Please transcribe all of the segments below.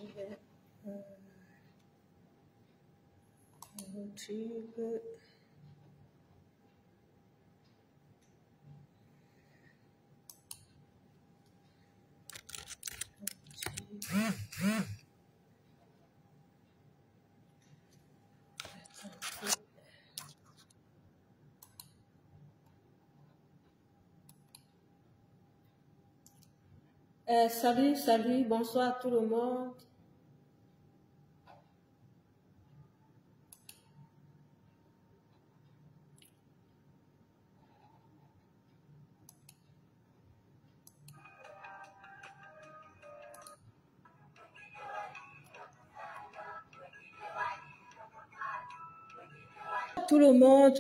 vais YouTube. Salut, bonsoir à tout le monde.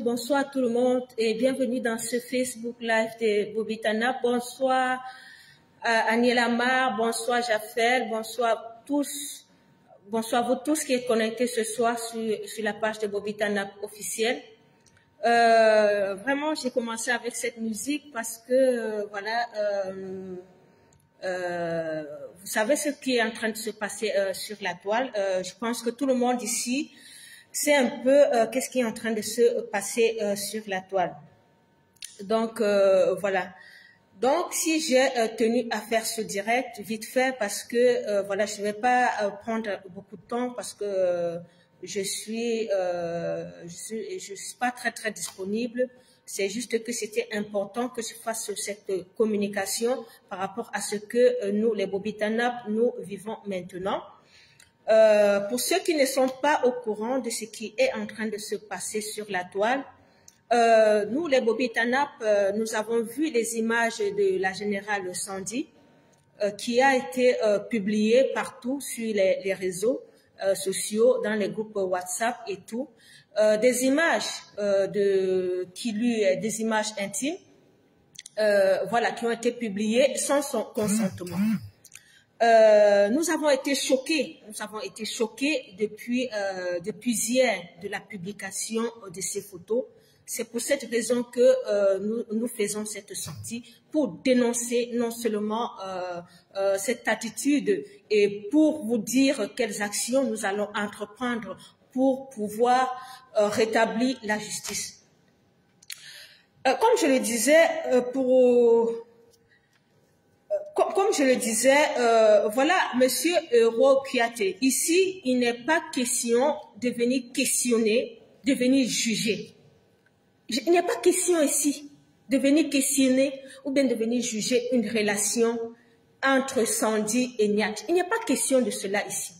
Bonsoir à tout le monde et bienvenue dans ce Facebook Live de Bobby Tanap. Bonsoir Aniel Amar, bonsoir Jafel, bonsoir tous, bonsoir vous tous qui êtes connectés ce soir sur la page de Bobby Tanap officielle. Vraiment, j'ai commencé avec cette musique parce que voilà, vous savez ce qui est en train de se passer sur la toile. Je pense que tout le monde ici sait un peu qu'est-ce qui est en train de se passer sur la toile. Donc voilà. Donc si j'ai tenu à faire ce direct vite fait parce que voilà, je ne vais pas prendre beaucoup de temps parce que je suis pas très disponible. C'est juste que c'était important que je fasse cette communication par rapport à ce que nous, les Bobby Tanap, nous vivons maintenant. Pour ceux qui ne sont pas au courant de ce qui est en train de se passer sur la toile, nous, les Bobby Tanap, nous avons vu les images de la générale Sandy qui a été publiée partout sur les réseaux sociaux, dans les groupes WhatsApp et tout. Des images des images intimes, voilà, qui ont été publiées sans son consentement. Nous avons été choqués depuis hier de la publication de ces photos. C'est pour cette raison que nous faisons cette sortie pour dénoncer non seulement cette attitude et pour vous dire quelles actions nous allons entreprendre pour pouvoir rétablir la justice. Comme je le disais, voilà, Monsieur Euro Kouyaté, ici, il n'est pas question de venir questionner, de venir juger. Il n'est pas question ici de venir questionner ou bien de venir juger une relation entre Sandy et Niat. Il n'est pas question de cela ici.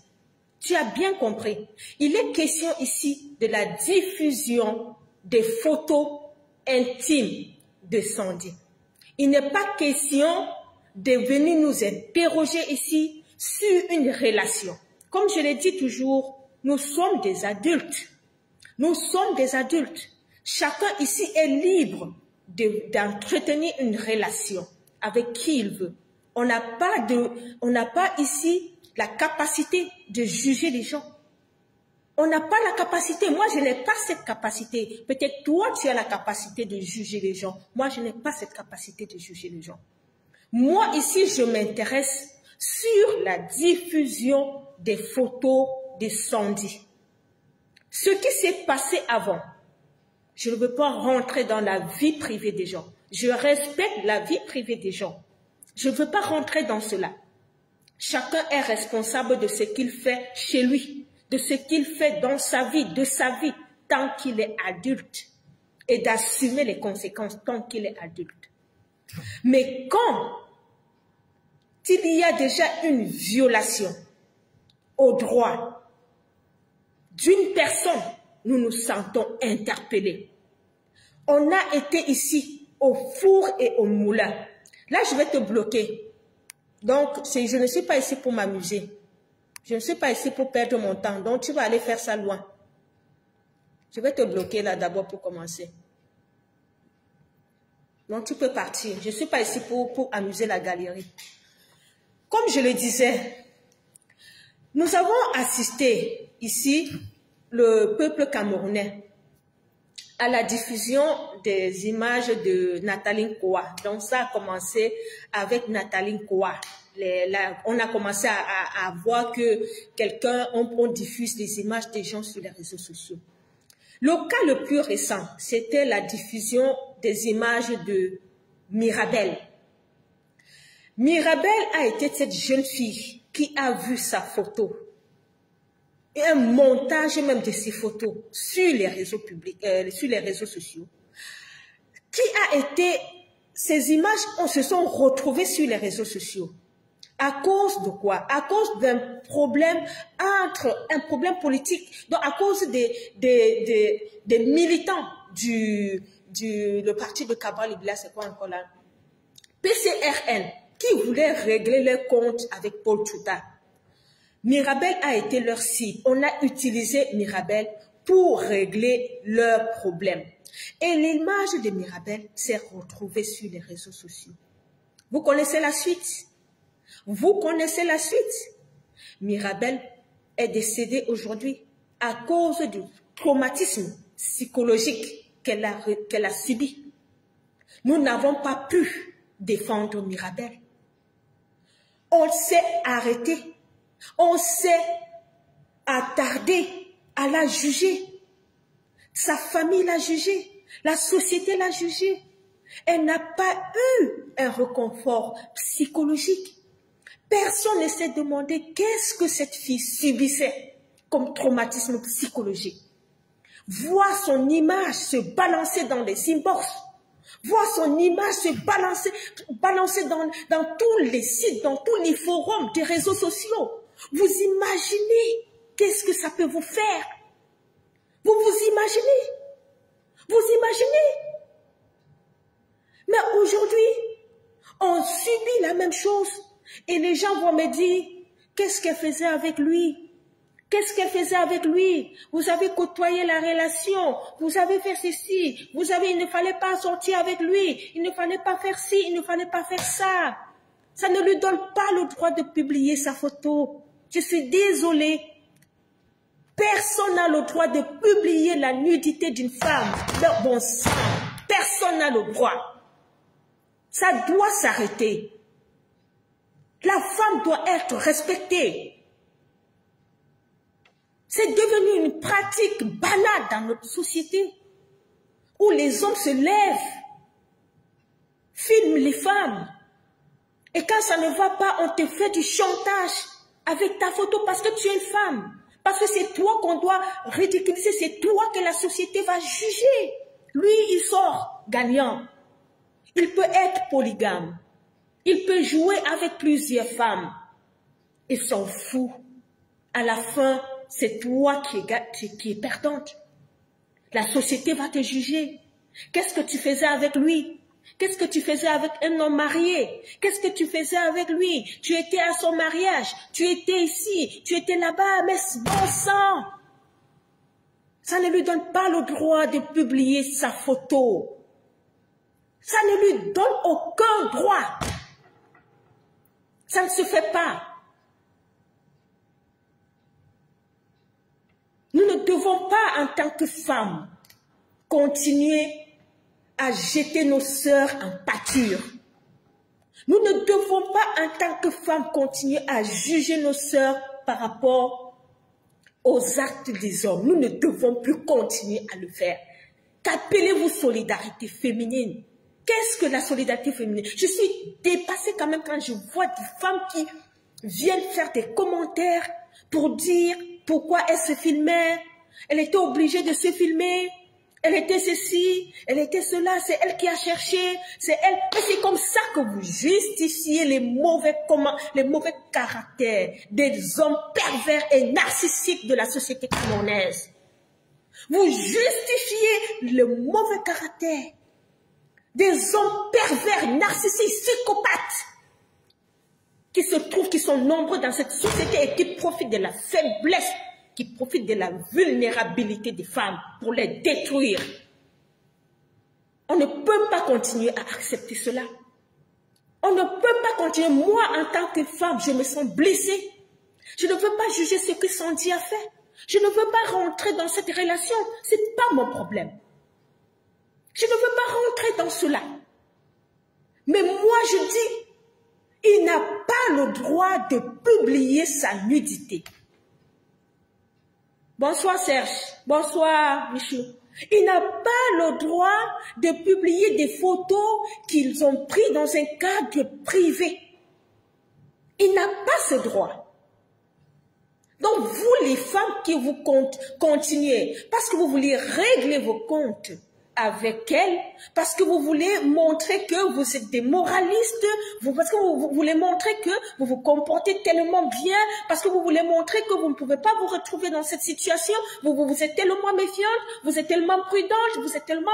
Tu as bien compris. Il est question ici de la diffusion des photos intimes de Sandy. Il n'est pas question de venir nous interroger ici sur une relation. Comme je l'ai dit toujours, nous sommes des adultes. Nous sommes des adultes. Chacun ici est libre d'entretenir une relation avec qui il veut. On n'a pas ici la capacité de juger les gens. On n'a pas la capacité. Moi, je n'ai pas cette capacité. Peut-être toi, tu as la capacité de juger les gens. Moi, je n'ai pas cette capacité de juger les gens. Moi, ici, je m'intéresse sur la diffusion des photos de Sandy. Ce qui s'est passé avant, je ne veux pas rentrer dans la vie privée des gens. Je respecte la vie privée des gens. Je ne veux pas rentrer dans cela. Chacun est responsable de ce qu'il fait chez lui, de ce qu'il fait dans sa vie, de sa vie, tant qu'il est adulte, et d'assumer les conséquences tant qu'il est adulte. Mais quand il y a déjà une violation au droit d'une personne, nous nous sentons interpellés. On a été ici au four et au moulin. Là, je vais te bloquer. Donc, je ne suis pas ici pour m'amuser. Je ne suis pas ici pour perdre mon temps. Donc, tu vas aller faire ça loin. Je vais te bloquer là d'abord pour commencer. Donc, tu peux partir. Je ne suis pas ici pour amuser la galerie. Comme je le disais, nous avons assisté ici, le peuple camerounais, à la diffusion des images de Nathalie Koa. Donc ça a commencé avec Nathalie Koa. on a commencé à voir que on diffuse les images des gens sur les réseaux sociaux. Le cas le plus récent, c'était la diffusion des images de Mirabel. Mirabel a été cette jeune fille qui a vu sa photo et un montage même de ses photos sur les réseaux publics, sur les réseaux sociaux, ces images se sont retrouvées sur les réseaux sociaux. À cause de quoi? À cause d'un problème un problème politique, donc à cause des militants le parti de Cabral Ibla, c'est quoi encore là? PCRN, qui voulaient régler leurs comptes avec Paul Tchouta. Mirabel a été leur cible. On a utilisé Mirabel pour régler leurs problèmes. Et l'image de Mirabel s'est retrouvée sur les réseaux sociaux. Vous connaissez la suite? Vous connaissez la suite? Mirabel est décédée aujourd'hui à cause du traumatisme psychologique qu'elle a subi. Nous n'avons pas pu défendre Mirabel. On s'est arrêté. On s'est attardé à la juger. Sa famille l'a jugée. La société l'a jugée. Elle n'a pas eu un réconfort psychologique. Personne ne s'est demandé qu'est-ce que cette fille subissait comme traumatisme psychologique. Voir son image se balancer dans les inbox, voir son image se balancer dans tous les sites, dans tous les forums des réseaux sociaux. Vous imaginez qu'est-ce que ça peut vous faire? Vous imaginez? Vous imaginez? Mais aujourd'hui, on subit la même chose. Et les gens vont me dire, qu'est-ce qu'elle faisait avec lui? Qu'est-ce qu'elle faisait avec lui? Vous avez côtoyé la relation, vous avez fait ceci, il ne fallait pas sortir avec lui, il ne fallait pas faire ci, il ne fallait pas faire ça. Ça ne lui donne pas le droit de publier sa photo. Je suis désolée. Personne n'a le droit de publier la nudité d'une femme. De bon sang. Personne n'a le droit. Ça doit s'arrêter. La femme doit être respectée. C'est devenu une pratique banale dans notre société où les hommes se lèvent, filment les femmes. Et quand ça ne va pas, on te fait du chantage avec ta photo parce que tu es une femme. Parce que c'est toi qu'on doit ridiculiser, c'est toi que la société va juger. Lui, il sort gagnant. Il peut être polygame. Il peut jouer avec plusieurs femmes. Il s'en fout. À la fin, c'est toi qui es perdante. La société va te juger. Qu'est-ce que tu faisais avec lui? Qu'est-ce que tu faisais avec un homme marié? Qu'est-ce que tu faisais avec lui? Tu étais à son mariage, tu étais ici, tu étais là-bas, mais bon sang! Ça ne lui donne pas le droit de publier sa photo. Ça ne lui donne aucun droit. Ça ne se fait pas. Nous ne devons pas, en tant que femmes, continuer à jeter nos sœurs en pâture. Nous ne devons pas, en tant que femmes, continuer à juger nos sœurs par rapport aux actes des hommes. Nous ne devons plus continuer à le faire. Qu'appelez-vous solidarité féminine? Qu'est-ce que la solidarité féminine? Je suis dépassée quand même quand je vois des femmes qui viennent faire des commentaires pour dire pourquoi elle se filmait, elle était obligée de se filmer, elle était ceci, elle était cela, c'est elle qui a cherché, c'est elle. Mais c'est comme ça que vous justifiez les mauvais caractères des hommes pervers et narcissiques de la société camerounaise. Vous justifiez le mauvais caractère des hommes pervers, narcissiques, psychopathes, qui sont nombreux dans cette société et qui profitent de la faiblesse, qui profitent de la vulnérabilité des femmes pour les détruire. On ne peut pas continuer à accepter cela. On ne peut pas continuer. Moi, en tant que femme, je me sens blessée. Je ne veux pas juger ce que Sandy a fait. Je ne veux pas rentrer dans cette relation. Ce n'est pas mon problème. Je ne veux pas rentrer dans cela. Mais moi, je dis, Il n'a pas le droit de publier sa nudité. Bonsoir Serge, bonsoir Michou. Il n'a pas le droit de publier des photos qu'ils ont prises dans un cadre privé. Il n'a pas ce droit. Donc vous les femmes qui vous continuez, parce que vous voulez régler vos comptes avec elle, parce que vous voulez montrer que vous êtes des moralistes, parce que vous voulez montrer que vous vous comportez tellement bien, parce que vous voulez montrer que vous ne pouvez pas vous retrouver dans cette situation, vous êtes tellement méfiante, vous êtes tellement prudente, vous êtes tellement...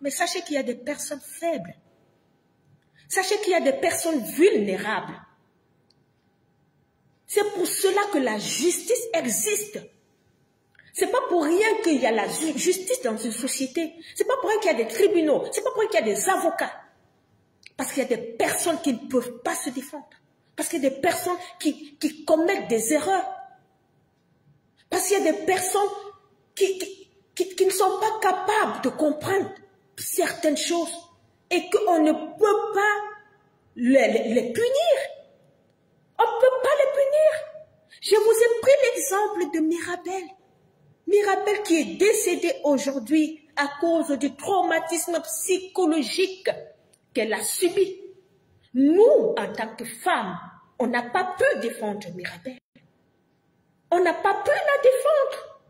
Mais sachez qu'il y a des personnes faibles. Sachez qu'il y a des personnes vulnérables. C'est pour cela que la justice existe. C'est pas pour rien qu'il y a la justice dans une société. C'est pas pour rien qu'il y a des tribunaux. C'est pas pour rien qu'il y a des avocats. Parce qu'il y a des personnes qui ne peuvent pas se défendre. Parce qu'il y a des personnes qui commettent des erreurs. Parce qu'il y a des personnes qui ne sont pas capables de comprendre certaines choses. Et qu'on ne peut pas les punir. On ne peut pas les punir. Je vous ai pris l'exemple de Mirabel. Mirabel qui est décédée aujourd'hui à cause du traumatisme psychologique qu'elle a subi. Nous, en tant que femmes, on n'a pas pu défendre Mirabel. On n'a pas pu la défendre.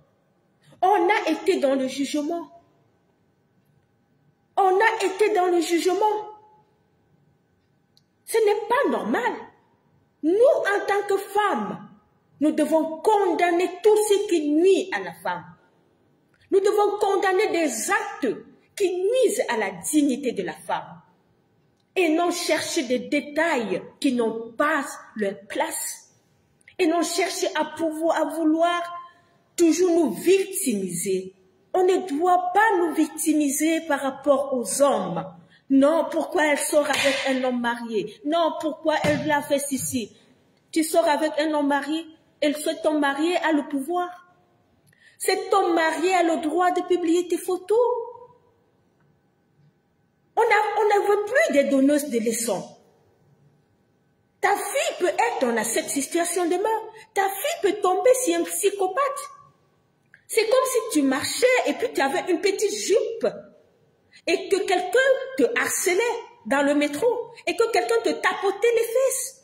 On a été dans le jugement. On a été dans le jugement. Ce n'est pas normal. Nous, en tant que femmes, nous devons condamner tout ce qui nuit à la femme. Nous devons condamner des actes qui nuisent à la dignité de la femme. Et non chercher des détails qui n'ont pas leur place. Et non chercher à vouloir toujours nous victimiser. On ne doit pas nous victimiser par rapport aux hommes. Non, pourquoi elle sort avec un homme marié? Non, pourquoi elle l'a fait ici? Tu sors avec un homme marié? Et cet homme marié a le pouvoir. Cet homme marié a le droit de publier tes photos. On ne veut plus des donneuses de leçons. Ta fille peut être dans cette situation demain. Ta fille peut tomber sur un psychopathe. C'est comme si tu marchais et puis tu avais une petite jupe et que quelqu'un te harcelait dans le métro et que quelqu'un te tapotait les fesses.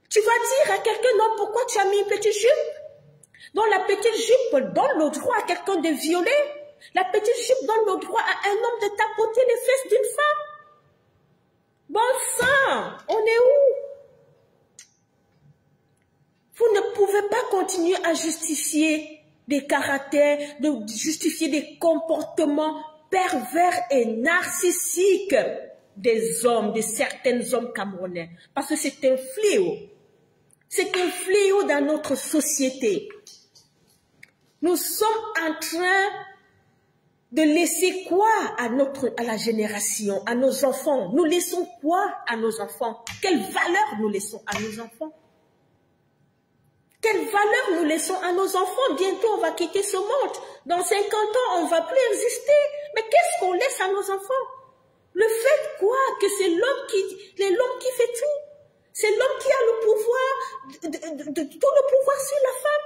Tu vas dire à quelqu'un, non, pourquoi tu as mis une petite jupe? Donc la petite jupe donne le droit à quelqu'un de violer. La petite jupe donne le droit à un homme de tapoter les fesses d'une femme. Bon sang, on est où? Vous ne pouvez pas continuer à justifier des caractères, de justifier des comportements pervers et narcissiques des hommes, de certains hommes camerounais. Parce que c'est un fléau. C'est un fléau dans notre société. Nous sommes en train de laisser quoi à la génération, à nos enfants? Nous laissons quoi à nos enfants? Quelle valeur nous laissons à nos enfants? Quelle valeur nous laissons à nos enfants? Bientôt on va quitter ce monde. Dans 50 ans, on ne va plus exister. Mais qu'est-ce qu'on laisse à nos enfants? Le fait quoi? Que c'est l'homme qui fait tout. C'est l'homme qui a le pouvoir, tout le pouvoir sur la femme.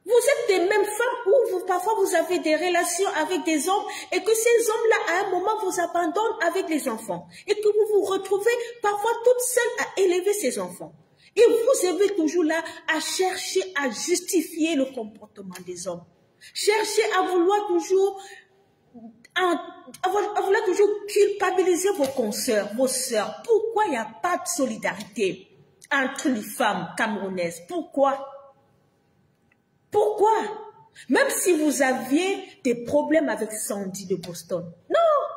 Vous êtes des mêmes femmes où parfois vous avez des relations avec des hommes et que ces hommes-là, à un moment, vous abandonnent avec les enfants. Et que vous vous retrouvez parfois toute seule à élever ces enfants. Et vous êtes toujours là à chercher à justifier le comportement des hommes. Cherchez à vouloir toujours culpabiliser vos consoeurs, vos sœurs. Pourquoi il n'y a pas de solidarité entre les femmes camerounaises? Pourquoi? Pourquoi? Même si vous aviez des problèmes avec Sandy de Boston. Non!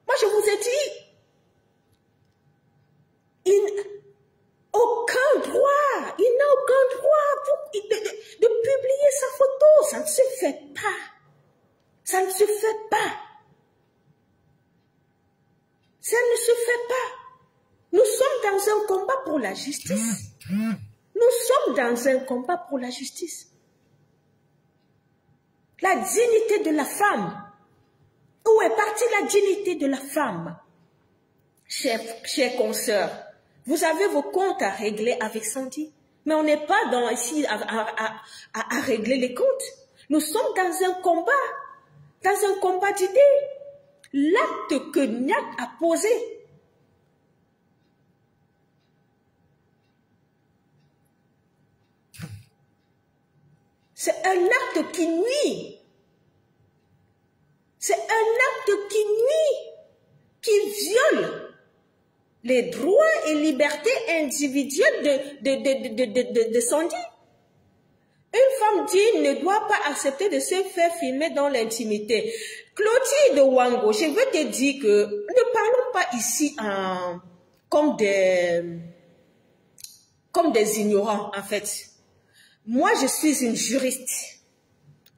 Moi, je vous ai dit, aucun droit, il n'a aucun droit de publier sa photo. Ça ne se fait pas. Ça ne se fait pas. Ça ne se fait pas. Nous sommes dans un combat pour la justice. Nous sommes dans un combat pour la justice. La dignité de la femme. Où est partie la dignité de la femme? Chers consoeurs, Vous avez vos comptes à régler avec Sandy. Mais on n'est pas ici à régler les comptes. Nous sommes dans un combat d'idées. L'acte que Niak a posé, c'est un acte qui nuit. C'est un acte qui nuit, qui viole les droits et libertés individuelles de Sandy. Une femme digne ne doit pas accepter de se faire filmer dans l'intimité. Clotilde Wango, je veux te dire que ne parlons pas ici comme des ignorants, en fait. Moi, je suis une juriste.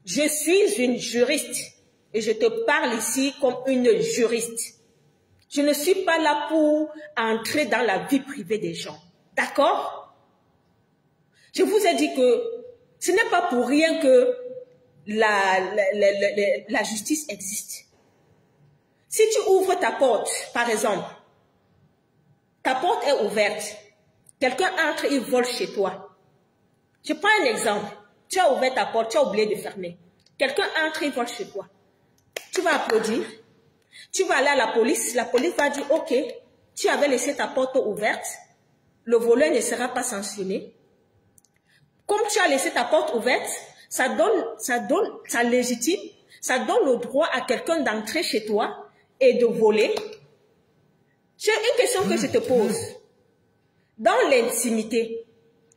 Je suis une juriste. Et je te parle ici comme une juriste. Je ne suis pas là pour entrer dans la vie privée des gens. D'accord? Je vous ai dit que ce n'est pas pour rien que la justice existe. Si tu ouvres ta porte, par exemple, ta porte est ouverte, quelqu'un entre, il vole chez toi. Je prends un exemple. Tu as ouvert ta porte, tu as oublié de fermer. Quelqu'un entre, il vole chez toi. Tu vas applaudir. Tu vas aller à la police va dire, ok, tu avais laissé ta porte ouverte, le voleur ne sera pas sanctionné. Comme tu as laissé ta porte ouverte, ça légitime, ça donne le droit à quelqu'un d'entrer chez toi et de voler. J'ai une question que je te pose. Dans l'intimité,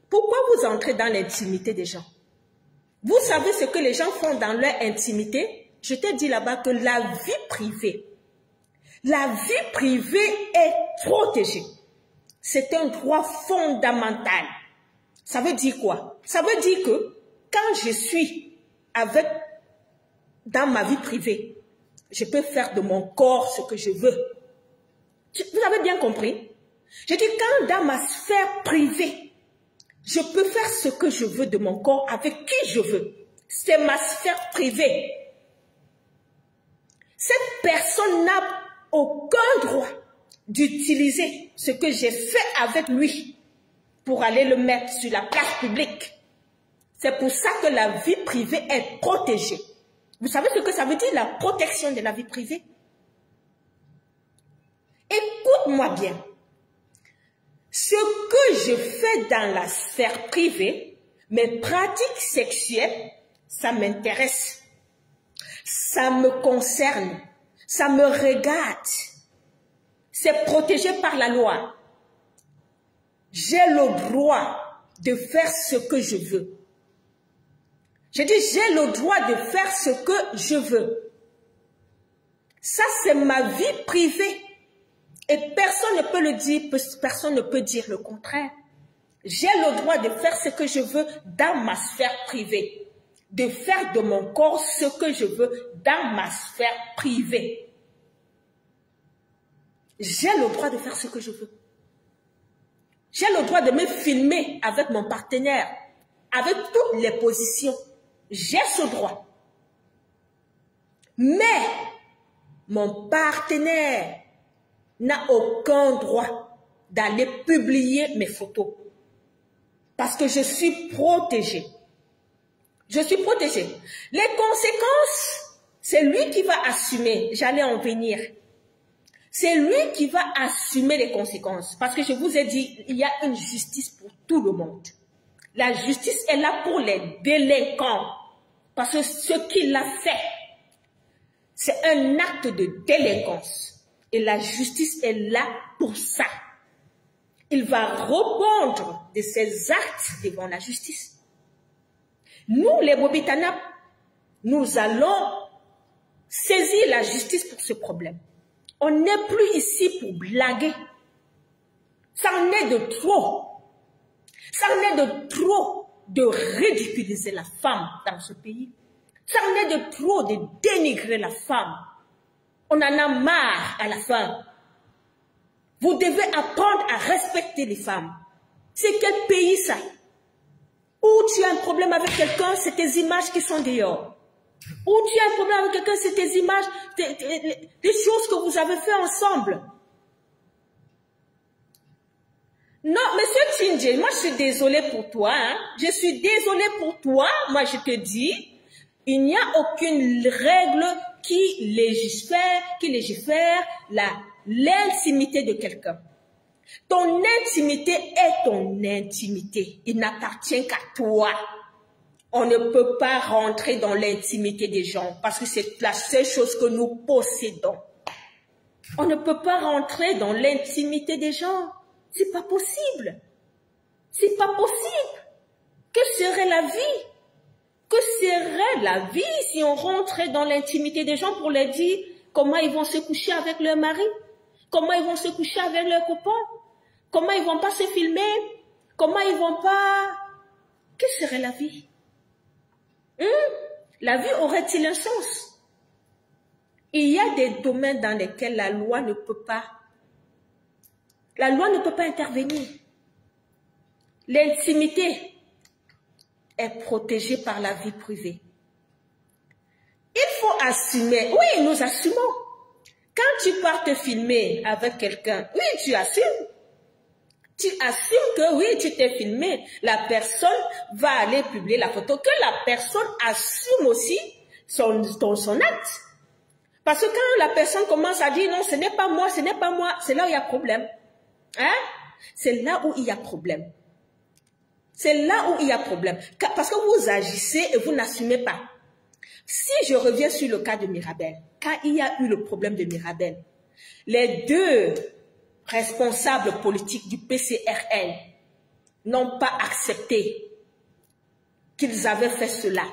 pourquoi vous entrez dans l'intimité des gens? Vous savez ce que les gens font dans leur intimité? Je t'ai dit là-bas que la vie privée est protégée. C'est un droit fondamental. Ça veut dire quoi? Ça veut dire que quand je suis dans ma vie privée, je peux faire de mon corps ce que je veux. Vous avez bien compris? Je dis quand dans ma sphère privée, je peux faire ce que je veux de mon corps avec qui je veux. C'est ma sphère privée. Cette personne n'a aucun droit d'utiliser ce que j'ai fait avec lui pour aller le mettre sur la place publique. C'est pour ça que la vie privée est protégée. Vous savez ce que ça veut dire, la protection de la vie privée? Écoute-moi bien. Ce que je fais dans la sphère privée, mes pratiques sexuelles, ça m'intéresse. Ça me concerne. Ça me regarde. C'est protégé par la loi. J'ai le droit de faire ce que je veux. Je dis, j'ai le droit de faire ce que je veux. Ça, c'est ma vie privée. Et personne ne peut le dire, personne ne peut dire le contraire. J'ai le droit de faire ce que je veux dans ma sphère privée. De faire de mon corps ce que je veux dans ma sphère privée. J'ai le droit de faire ce que je veux. J'ai le droit de me filmer avec mon partenaire, avec toutes les positions. J'ai ce droit. Mais mon partenaire n'a aucun droit d'aller publier mes photos. Parce que je suis protégée. Je suis protégée. Les conséquences, c'est lui qui va assumer. J'allais en venir. C'est lui qui va assumer les conséquences. Parce que je vous ai dit, il y a une justice pour tout le monde. La justice est là pour les délinquants. Parce que ce qu'il a fait, c'est un acte de délinquance. Et la justice est là pour ça. Il va répondre de ses actes devant la justice. Nous, les Bobitanap, nous allons saisir la justice pour ce problème. On n'est plus ici pour blaguer. Ça en est de trop. Ça en est de trop de ridiculiser la femme dans ce pays. Ça en est de trop de dénigrer la femme. On en a marre à la fin. Vous devez apprendre à respecter les femmes. C'est quel pays ça? Où tu as un problème avec quelqu'un, c'est tes images qui sont dehors. Où tu as un problème avec quelqu'un, c'est tes images, des choses que vous avez fait ensemble. Non, monsieur Tindje, moi je suis désolée pour toi. Hein. Je suis désolée pour toi. Moi je te dis, il n'y a aucune règle qui légifère l'intimité de quelqu'un. Ton intimité est ton intimité. Il n'appartient qu'à toi. On ne peut pas rentrer dans l'intimité des gens parce que c'est la seule chose que nous possédons. On ne peut pas rentrer dans l'intimité des gens. C'est pas possible. C'est pas possible. Que serait la vie? Que serait la vie si on rentrait dans l'intimité des gens pour leur dire comment ils vont se coucher avec leur mari? Comment ils vont se coucher avec leurs copains? Comment ils vont pas se filmer? Comment ils vont pas... Que serait la vie? La vie aurait-il un sens? Il y a des domaines dans lesquels la loi ne peut pas intervenir. L'intimité est protégée par la vie privée. Il faut assumer. Oui, nous assumons. Quand tu pars te filmer avec quelqu'un, oui, tu assumes. Tu assumes que oui, tu t'es filmé. La personne va aller publier la photo. Que la personne assume aussi son acte. Parce que quand la personne commence à dire non, ce n'est pas moi, c'est là où il y a problème. Hein? C'est là où il y a problème. C'est là où il y a problème. Parce que vous agissez et vous n'assumez pas. Si je reviens sur le cas de Mirabel, quand il y a eu le problème de Mirabel, les deux responsables politiques du PCRL n'ont pas accepté qu'ils avaient fait cela.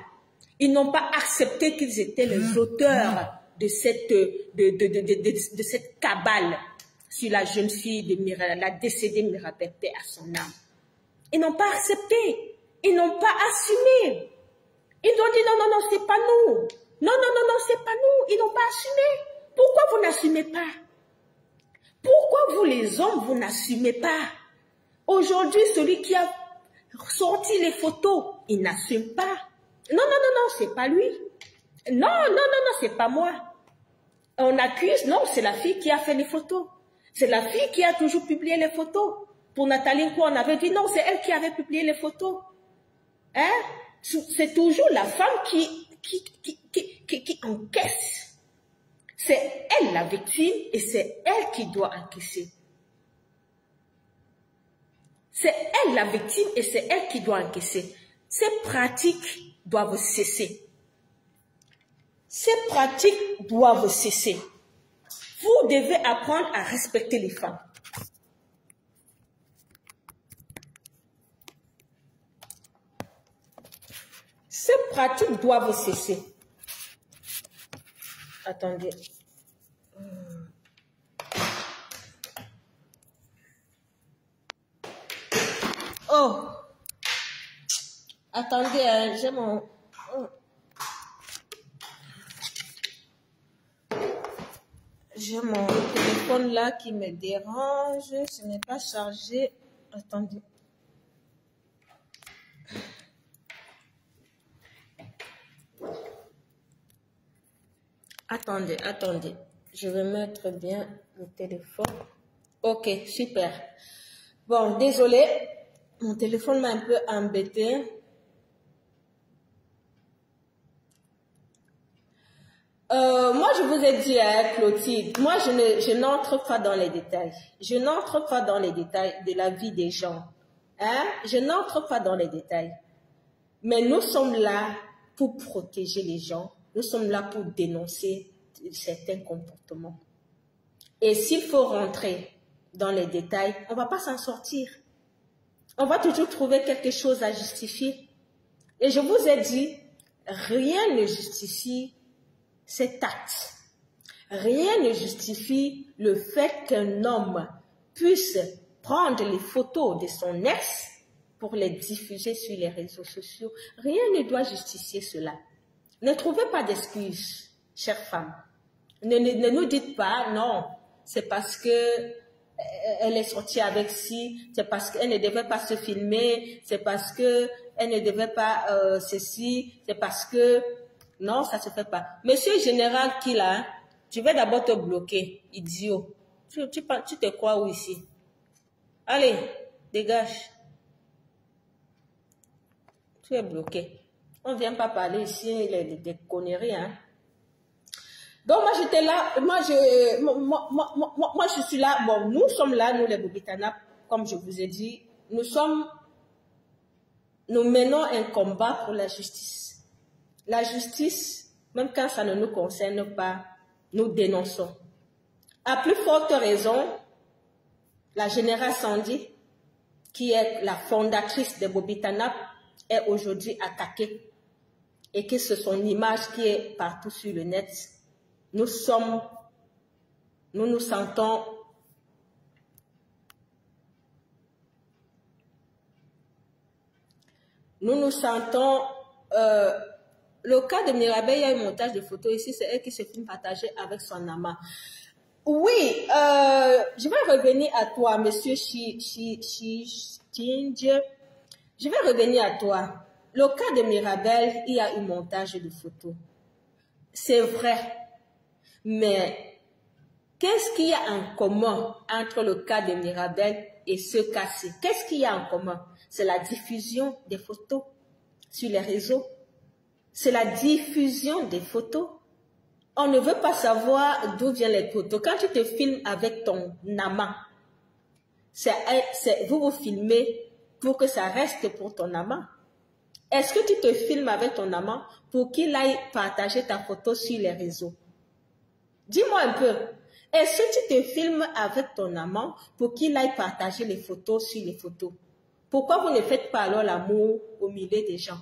Ils n'ont pas accepté qu'ils étaient les auteurs de cette cabale sur la jeune fille de Mirabel, la décédée Mirabel, paix à son âme. Ils n'ont pas accepté. Ils n'ont pas assumé. Ils ont dit non, non, non, c'est pas nous. Non, non, non, non, c'est pas nous. Ils n'ont pas assumé. Pourquoi vous n'assumez pas? Pourquoi vous les hommes, vous n'assumez pas? Aujourd'hui, celui qui a sorti les photos, il n'assume pas. Non, non, non, non, c'est pas lui. Non, non, non, non, c'est pas moi. On accuse, non, c'est la fille qui a fait les photos. C'est la fille qui a toujours publié les photos. Pour Nathalie Nko, on avait dit non, c'est elle qui avait publié les photos. Hein? C'est toujours la femme qui encaisse. C'est elle la victime et c'est elle qui doit encaisser. C'est elle la victime et c'est elle qui doit encaisser. Ces pratiques doivent cesser. Ces pratiques doivent cesser. Vous devez apprendre à respecter les femmes. Ces pratiques doivent cesser. Attendez. Oh. Attendez, j'ai mon... J'ai mon téléphone là qui me dérange. Ce n'est pas chargé. Attendez. Attendez. Je vais mettre bien le téléphone. Ok, super. Bon, désolé. Mon téléphone m'a un peu embêté. Moi, je vous ai dit, Clotilde, moi, je n'entre pas dans les détails. Je n'entre pas dans les détails de la vie des gens. Hein? Je n'entre pas dans les détails. Mais nous sommes là pour protéger les gens. Nous sommes là pour dénoncer certains comportements. Et s'il faut rentrer dans les détails, on ne va pas s'en sortir. On va toujours trouver quelque chose à justifier. Et je vous ai dit, rien ne justifie cet acte. Rien ne justifie le fait qu'un homme puisse prendre les photos de son ex pour les diffuser sur les réseaux sociaux. Rien ne doit justifier cela. Ne trouvez pas d'excuses, chères femmes. Ne nous dites pas, non, c'est parce que elle est sortie avec ci, c'est parce qu'elle ne devait pas se filmer, c'est parce que elle ne devait pas ceci, c'est parce que... Non, ça ne se fait pas. Monsieur Général qui là, tu vas d'abord te bloquer, idiot. Tu te crois où ici? Allez, Dégage. Tu es bloqué. On ne vient pas parler ici des conneries, hein. Donc, moi, j'étais là, moi, je suis là, bon, nous sommes là, nous, les Bobitana, comme je vous ai dit, nous menons un combat pour la justice. La justice, même quand ça ne nous concerne pas, nous dénonçons. À plus forte raison, la générale Sandy, qui est la fondatrice de Bobitana, est aujourd'hui attaquée et que c'est son image qui est partout sur le net. Nous nous sentons le cas de Mirabel, il y a un montage de photos ici, c'est elle qui se filme partagée avec son amant. Oui, je vais revenir à toi, monsieur Chinge. Je vais revenir à toi. Le cas de Mirabel, il y a un montage de photos. C'est vrai. Mais qu'est-ce qu'il y a en commun entre le cas de Mirabel et ce cas-ci? Qu'est-ce qu'il y a en commun? C'est la diffusion des photos sur les réseaux. C'est la diffusion des photos. On ne veut pas savoir d'où viennent les photos. Quand tu te filmes avec ton amant, vous vous filmez pour que ça reste pour ton amant. Est-ce que tu te filmes avec ton amant pour qu'il aille partager ta photo sur les réseaux? Dis-moi un peu, est-ce que tu te filmes avec ton amant pour qu'il aille partager les photos sur les photos? Pourquoi vous ne faites pas alors l'amour au milieu des gens?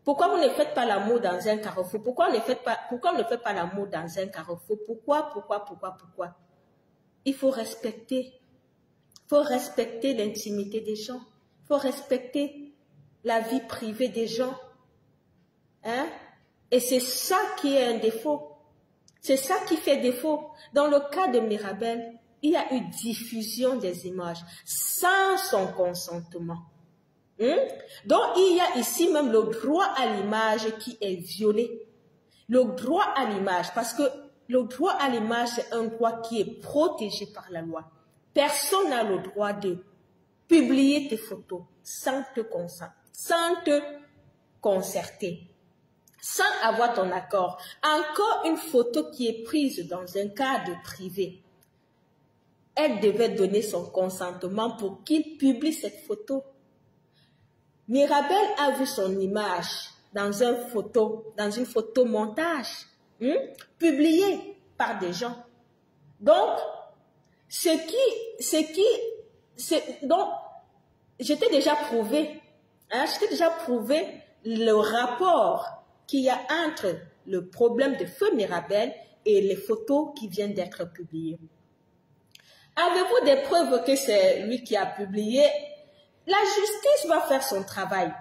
Pourquoi vous ne faites pas l'amour dans un carrefour? Pourquoi on ne fait pas l'amour dans un carrefour? Pourquoi? Il faut respecter l'intimité des gens. Il faut respecter la vie privée des gens. Hein? Et c'est ça qui est un défaut. C'est ça qui fait défaut. Dans le cas de Mirabel, il y a eu diffusion des images sans son consentement. Donc, il y a ici même le droit à l'image qui est violé. Le droit à l'image, parce que le droit à l'image, c'est un droit qui est protégé par la loi. Personne n'a le droit de publier tes photos sans te concerter, sans avoir ton accord. Encore une photo qui est prise dans un cadre privé. Elle devait donner son consentement pour qu'il publie cette photo. Mirabel a vu son image dans une photomontage publiée par des gens. Donc, donc, j'étais déjà prouvé le rapport qu'il y a entre le problème de feu Mirabel et les photos qui viennent d'être publiées. Avez-vous des preuves que c'est lui qui a publié? La justice va faire son travail.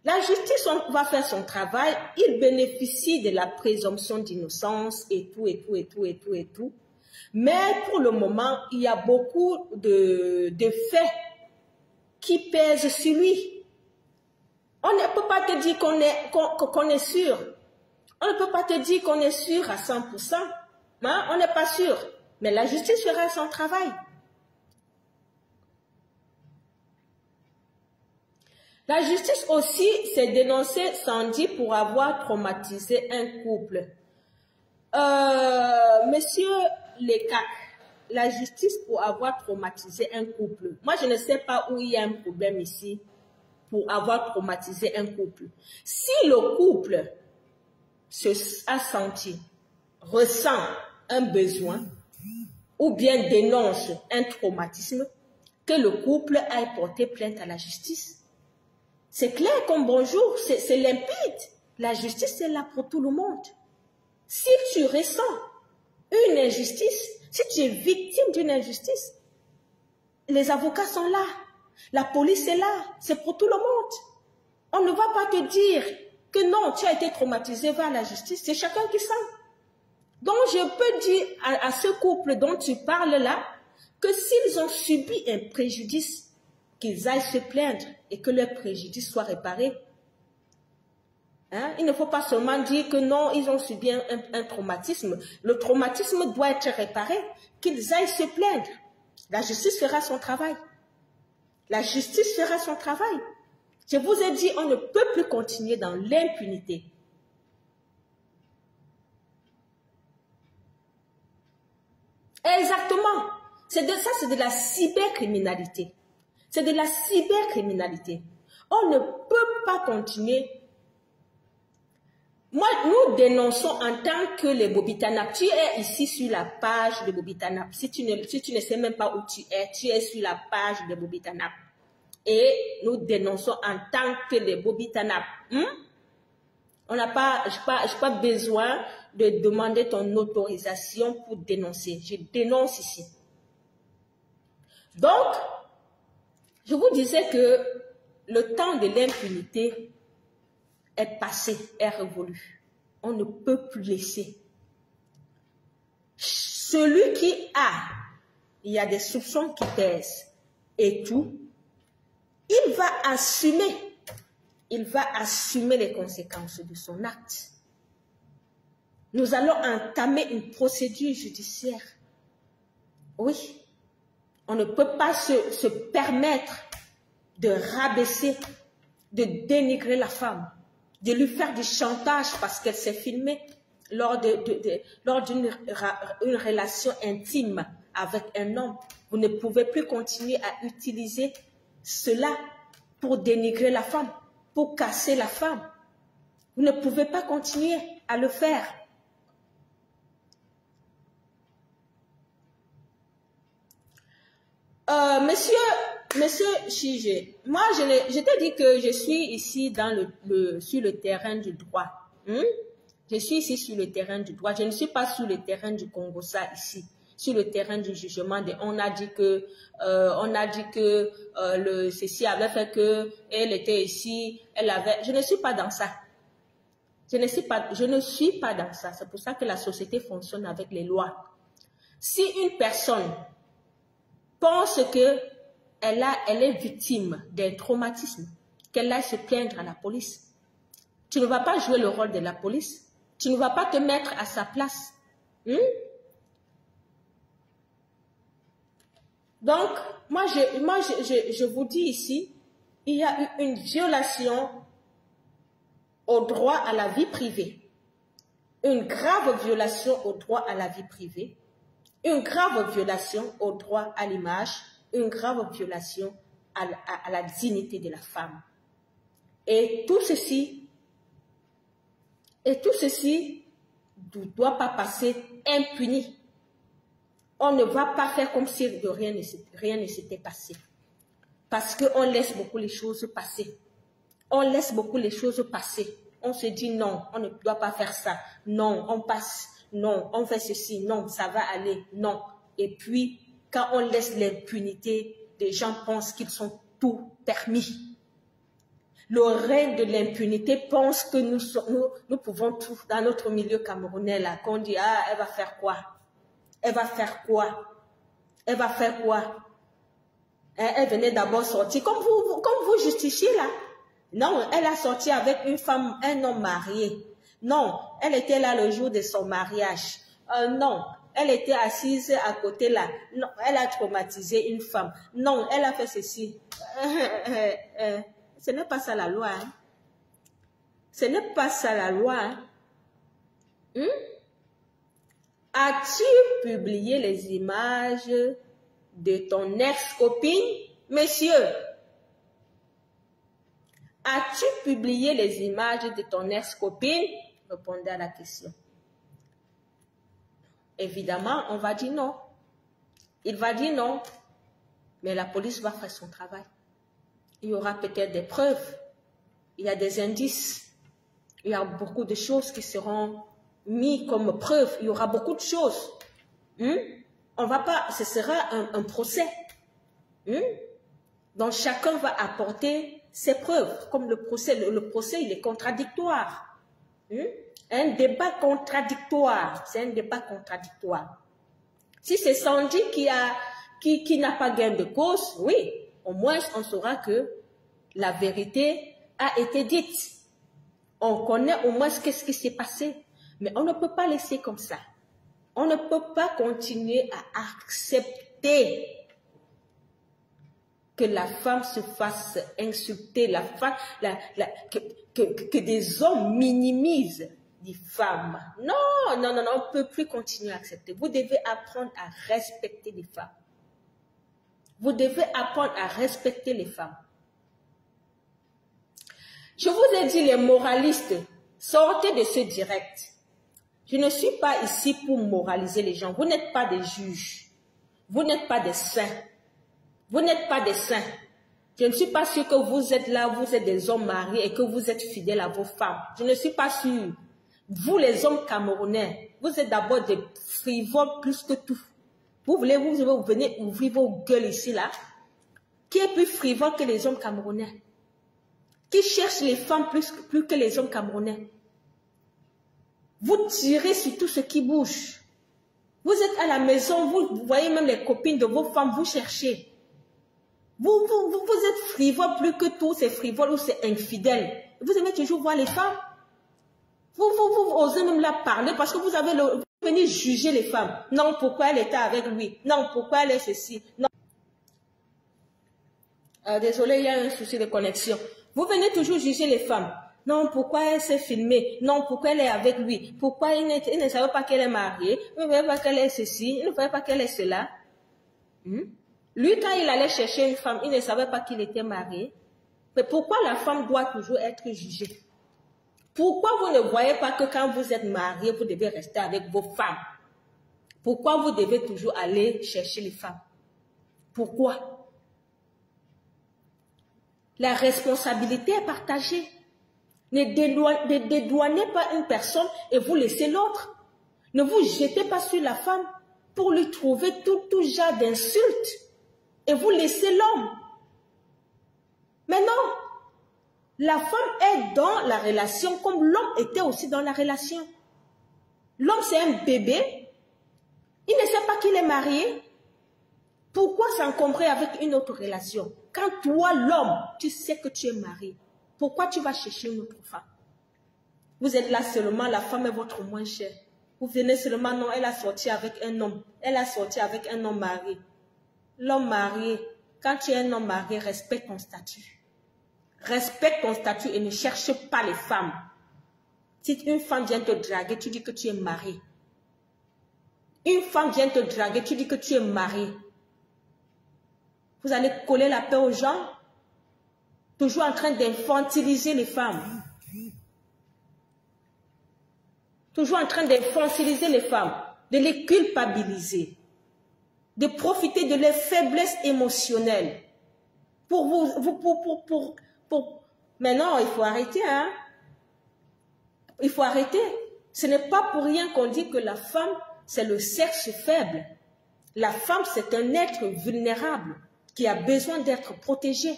La justice va faire son travail. Il bénéficie de la présomption d'innocence et tout. Mais pour le moment, il y a beaucoup de faits qui pèsent sur lui. On ne peut pas te dire qu'on est sûr. On ne peut pas te dire qu'on est sûr à 100%. Hein? On n'est pas sûr. Mais la justice fera son travail. La justice aussi s'est dénoncée Sandy pour avoir traumatisé un couple. Monsieur Lecac, la justice pour avoir traumatisé un couple. Moi, je ne sais pas où il y a un problème ici pour avoir traumatisé un couple. Si le couple ressent un besoin ou bien dénonce un traumatisme, que le couple aille porter plainte à la justice. C'est clair comme bonjour, c'est limpide. La justice est là pour tout le monde. Si tu ressens une injustice, si tu es victime d'une injustice, les avocats sont là, la police est là, c'est pour tout le monde. On ne va pas te dire que non, tu as été traumatisé vers la justice, c'est chacun qui sent. Donc je peux dire à ce couple dont tu parles là, que s'ils ont subi un préjudice, qu'ils aillent se plaindre et que leur préjudice soit réparé. Hein? Il ne faut pas seulement dire que non, ils ont subi un traumatisme. Le traumatisme doit être réparé, qu'ils aillent se plaindre. La justice fera son travail. La justice fera son travail. Je vous ai dit, on ne peut plus continuer dans l'impunité. Exactement. C'est de la cybercriminalité. C'est de la cybercriminalité. On ne peut pas continuer. Moi, nous dénonçons en tant que les Bobitanap. Tu es ici sur la page de Bobitanap. Si tu ne sais même pas où tu es sur la page de Bobitanap. Et nous dénonçons en tant que les Bobitanap. On n'a pas, j'ai pas besoin de demander ton autorisation pour dénoncer. Je dénonce ici. Donc, je vous disais que le temps de l'impunité est passé, est révolu. On ne peut plus laisser. Celui qui a, il y a des soupçons qui pèsent et tout, il va assumer les conséquences de son acte. Nous allons entamer une procédure judiciaire. Oui, on ne peut pas se permettre de rabaisser, de dénigrer la femme, de lui faire du chantage parce qu'elle s'est filmée lors d'une relation intime avec un homme. Vous ne pouvez plus continuer à utiliser cela pour dénigrer la femme, pour casser la femme. Vous ne pouvez pas continuer à le faire. Monsieur Chige, moi je t'ai dit que je suis ici sur le terrain du droit. Je suis ici sur le terrain du droit. Je ne suis pas sur le terrain du Congo-Ça ici. Sur le terrain du jugement, on a dit que ceci avait fait que elle était ici, elle avait. Je ne suis pas dans ça. Je ne suis pas dans ça. C'est pour ça que la société fonctionne avec les lois. Si une personne pense que elle est victime d'un traumatisme, qu'elle aille se plaindre à la police. Tu ne vas pas jouer le rôle de la police. Tu ne vas pas te mettre à sa place. Donc, moi, je vous dis ici, il y a eu une violation au droit à la vie privée. Une grave violation au droit à la vie privée. Une grave violation au droit à l'image. Une grave violation à la dignité de la femme. Et tout ceci ne doit pas passer impuni. On ne va pas faire comme si rien ne s'était passé. Parce qu'on laisse beaucoup les choses passer. On laisse beaucoup les choses passer. On se dit non, on ne doit pas faire ça. Non, on passe. Non, on fait ceci. Non, ça va aller. Non. Et puis, quand on laisse l'impunité, les gens pensent qu'ils sont tout permis. Le règne de l'impunité pense que nous pouvons tout dans notre milieu camerounais là, qu'on dit, ah, elle va faire quoi? Elle va faire quoi? Elle va faire quoi? Elle venait d'abord sortir, comme vous justifiez là. Non, elle a sorti avec une femme, un homme marié. Non, elle était là le jour de son mariage. Non, elle était assise à côté là. Non, elle a traumatisé une femme. Non, elle a fait ceci. Ce n'est pas ça la loi. Hein? Ce n'est pas ça la loi. Hein? As-tu publié les images de ton ex-copine, monsieur? As-tu publié les images de ton ex-copine? Répondez à la question. Évidemment, on va dire non. Il va dire non. Mais la police va faire son travail. Il y aura peut-être des preuves. Il y a des indices. Il y a beaucoup de choses qui seront mises comme preuves. Il y aura beaucoup de choses. On va pas, ce sera un procès. Donc chacun va apporter ses preuves. Comme le procès, il est contradictoire. Un débat contradictoire. C'est un débat contradictoire. Si c'est Sandy qui n'a pas gain de cause, oui, au moins on saura que la vérité a été dite. On connaît au moins qu'est-ce qui s'est passé. Mais on ne peut pas laisser comme ça. On ne peut pas continuer à accepter que la femme se fasse insulter, que des hommes minimisent des femmes. Non, non, non, non, on ne peut plus continuer à accepter. Vous devez apprendre à respecter les femmes. Vous devez apprendre à respecter les femmes. Je vous ai dit, les moralistes, sortez de ce direct. Je ne suis pas ici pour moraliser les gens. Vous n'êtes pas des juges. Vous n'êtes pas des saints. Vous n'êtes pas des saints. Je ne suis pas sûre que vous êtes là, vous êtes des hommes mariés et que vous êtes fidèles à vos femmes. Je ne suis pas sûre. Vous, les hommes camerounais, vous êtes d'abord des frivoles plus que tout. Vous venez ouvrir vos gueules ici, là. Qui est plus frivole que les hommes camerounais? Qui cherche les femmes plus que les hommes camerounais? Vous tirez sur tout ce qui bouge. Vous êtes à la maison, vous voyez même les copines de vos femmes, vous cherchez. Vous êtes frivole plus que tous ces frivoles ou ces infidèles. Vous aimez toujours voir les femmes. Vous osez même la parler parce que vous venez juger les femmes. Non, pourquoi elle était avec lui? Non, pourquoi elle est ceci? Non. Désolé, il y a un souci de connexion. Vous venez toujours juger les femmes. Non, pourquoi elle s'est filmée? Non, pourquoi elle est avec lui? Pourquoi il ne savait pas qu'elle est mariée? Il ne savait pas qu'elle est ceci, il ne savait pas qu'elle est cela. Lui, quand il allait chercher une femme, il ne savait pas qu'il était marié. Mais pourquoi la femme doit toujours être jugée? Pourquoi vous ne voyez pas que quand vous êtes marié, vous devez rester avec vos femmes? Pourquoi vous devez toujours aller chercher les femmes? Pourquoi? La responsabilité est partagée. Ne dédouanez pas une personne et vous laissez l'autre. Ne vous jetez pas sur la femme pour lui trouver tout genre d'insultes et vous laissez l'homme. Mais non, la femme est dans la relation comme l'homme était aussi dans la relation. L'homme c'est un bébé, il ne sait pas qu'il est marié. Pourquoi s'encombrer avec une autre relation? Quand toi, l'homme, tu sais que tu es marié, pourquoi tu vas chercher une autre femme? Vous êtes là seulement, la femme est votre moins chère. Vous venez seulement, non, elle a sorti avec un homme. Elle a sorti avec un homme marié. L'homme marié, quand tu es un homme marié, respecte ton statut. Respecte ton statut et ne cherche pas les femmes. Si une femme vient te draguer, tu dis que tu es marié. Une femme vient te draguer, tu dis que tu es marié. Vous allez coller la paix aux gens, toujours en train d'infantiliser les femmes. Toujours en train d'infantiliser les femmes, de les culpabiliser, de profiter de leurs faiblesses émotionnelles. Maintenant, il faut arrêter, hein? Il faut arrêter. Ce n'est pas pour rien qu'on dit que la femme, c'est le sexe faible. La femme, c'est un être vulnérable qui a besoin d'être protégé.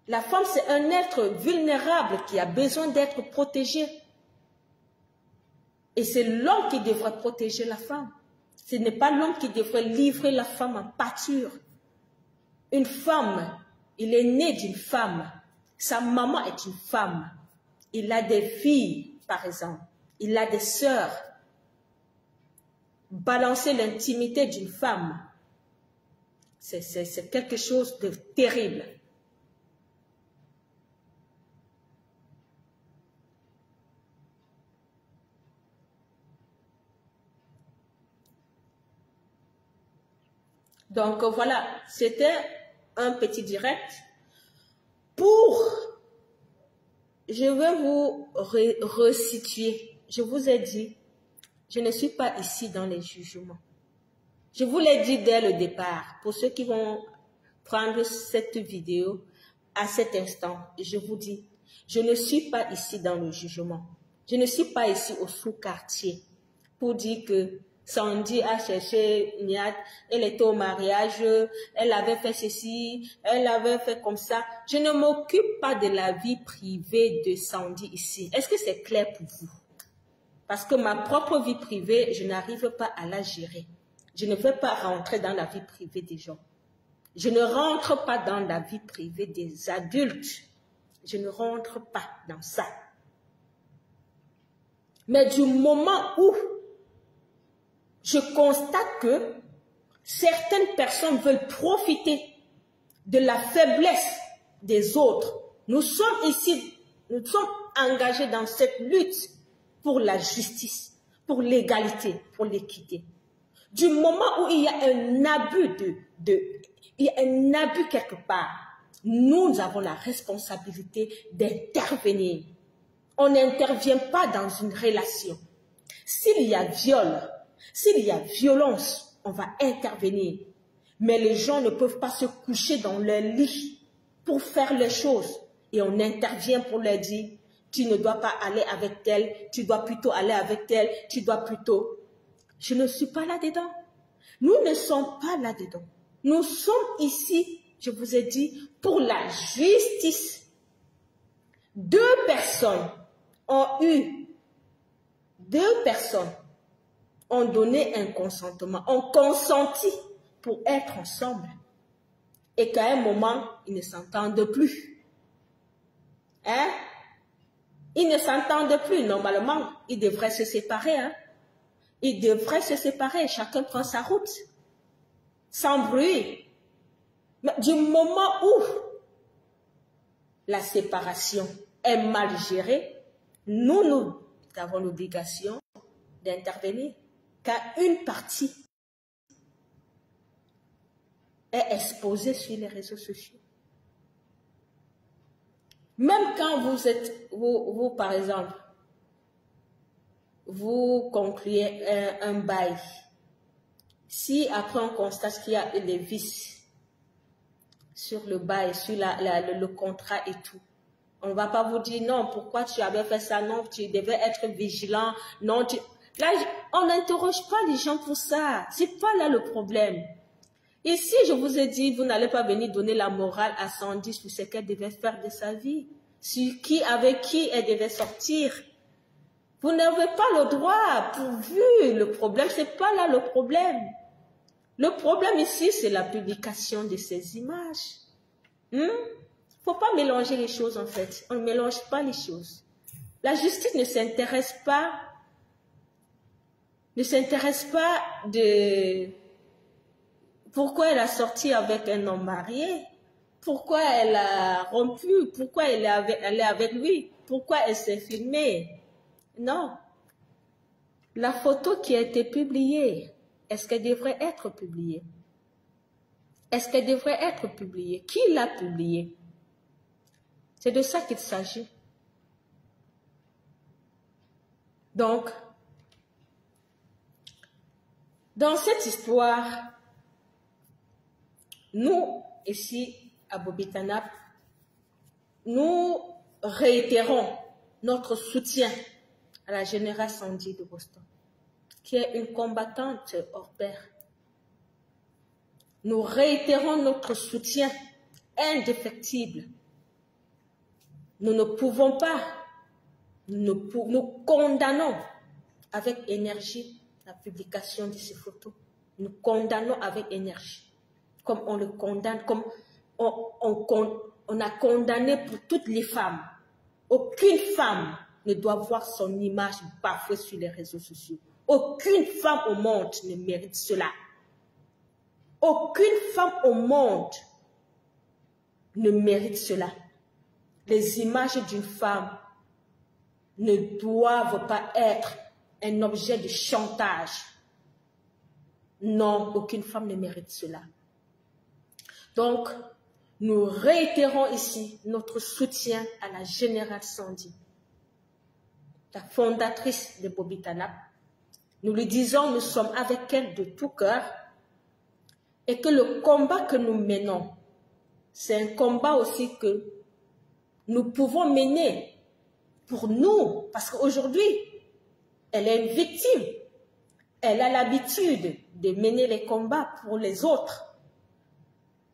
La femme, c'est un être vulnérable qui a besoin d'être protégé. Et c'est l'homme qui devrait protéger la femme. Ce n'est pas l'homme qui devrait livrer la femme en pâture. Une femme, il est né d'une femme. Sa maman est une femme. Il a des filles, par exemple. Il a des sœurs. Balancer l'intimité d'une femme, c'est quelque chose de terrible. Donc voilà, c'était un petit direct je vais vous resituer. Je vous ai dit, je ne suis pas ici dans les jugements. Je vous l'ai dit dès le départ. Pour ceux qui vont prendre cette vidéo à cet instant, je vous dis, je ne suis pas ici dans le jugement. Je ne suis pas ici au sous-quartier pour dire que Sandy a cherché Niat, elle était au mariage, elle avait fait ceci, elle avait fait comme ça. Je ne m'occupe pas de la vie privée de Sandy ici. Est-ce que c'est clair pour vous? Parce que ma propre vie privée, je n'arrive pas à la gérer. Je ne veux pas rentrer dans la vie privée des gens. Je ne rentre pas dans la vie privée des adultes. Je ne rentre pas dans ça. Mais du moment où je constate que certaines personnes veulent profiter de la faiblesse des autres. Nous sommes ici, nous sommes engagés dans cette lutte pour la justice, pour l'égalité, pour l'équité. Du moment où il y a un abus il y a un abus quelque part, nous avons la responsabilité d'intervenir. On n'intervient pas dans une relation. S'il y a viol, s'il y a violence, on va intervenir. Mais les gens ne peuvent pas se coucher dans leur lit pour faire les choses. Et on intervient pour leur dire, tu ne dois pas aller avec tel, tu dois plutôt aller avec tel, tu dois plutôt... Je ne suis pas là-dedans. Nous ne sommes pas là-dedans. Nous sommes ici, je vous ai dit, pour la justice. 2 personnes ont donné un consentement, ont consenti pour être ensemble. Et qu'à un moment, ils ne s'entendent plus. Hein? Ils ne s'entendent plus. Normalement, ils devraient se séparer. Hein? Ils devraient se séparer. Chacun prend sa route. Sans bruit. Mais du moment où la séparation est mal gérée, nous avons l'obligation d'intervenir. Car une partie est exposée sur les réseaux sociaux. Même quand vous êtes, vous par exemple, vous concluez un bail, si après on constate qu'il y a des vices sur le bail, sur le contrat et tout, on ne va pas vous dire non, pourquoi tu avais fait ça, non, tu devais être vigilant, non, là, on n'interroge pas les gens pour ça, c'est pas là le problème. Ici, je vous ai dit, vous n'allez pas venir donner la morale à Sandy sur ce qu'elle devait faire de sa vie, sur avec qui elle devait sortir. Vous n'avez pas le droit, pourvu. Le problème, c'est pas là le problème. Le problème ici, c'est la publication de ces images. Faut pas mélanger les choses en fait. On ne mélange pas les choses. La justice ne s'intéresse pas de pourquoi elle a sorti avec un homme marié, pourquoi elle a rompu, pourquoi elle est avec lui, pourquoi elle s'est filmée. Non. La photo qui a été publiée, est-ce qu'elle devrait être publiée? Est-ce qu'elle devrait être publiée? Qui l'a publiée? C'est de ça qu'il s'agit. Donc, dans cette histoire, nous, ici, à Bobi-Tanap, nous réitérons notre soutien à la générale Sandy de Boston, qui est une combattante hors pair. Nous réitérons notre soutien indéfectible. Nous ne pouvons pas, nous condamnons avec énergie la publication de ces photos. Nous condamnons avec énergie. Comme on le condamne, comme on a condamné pour toutes les femmes. Aucune femme ne doit voir son image bafouée sur les réseaux sociaux. Aucune femme au monde ne mérite cela. Aucune femme au monde ne mérite cela. Les images d'une femme ne doivent pas être un objet de chantage. Non, aucune femme ne mérite cela. Donc, nous réitérons ici notre soutien à la générale Sandy, la fondatrice de Bobi-Tanap. Nous lui disons, nous sommes avec elle de tout cœur et que le combat que nous menons, c'est un combat aussi que nous pouvons mener pour nous, parce qu'aujourd'hui, elle est une victime. Elle a l'habitude de mener les combats pour les autres.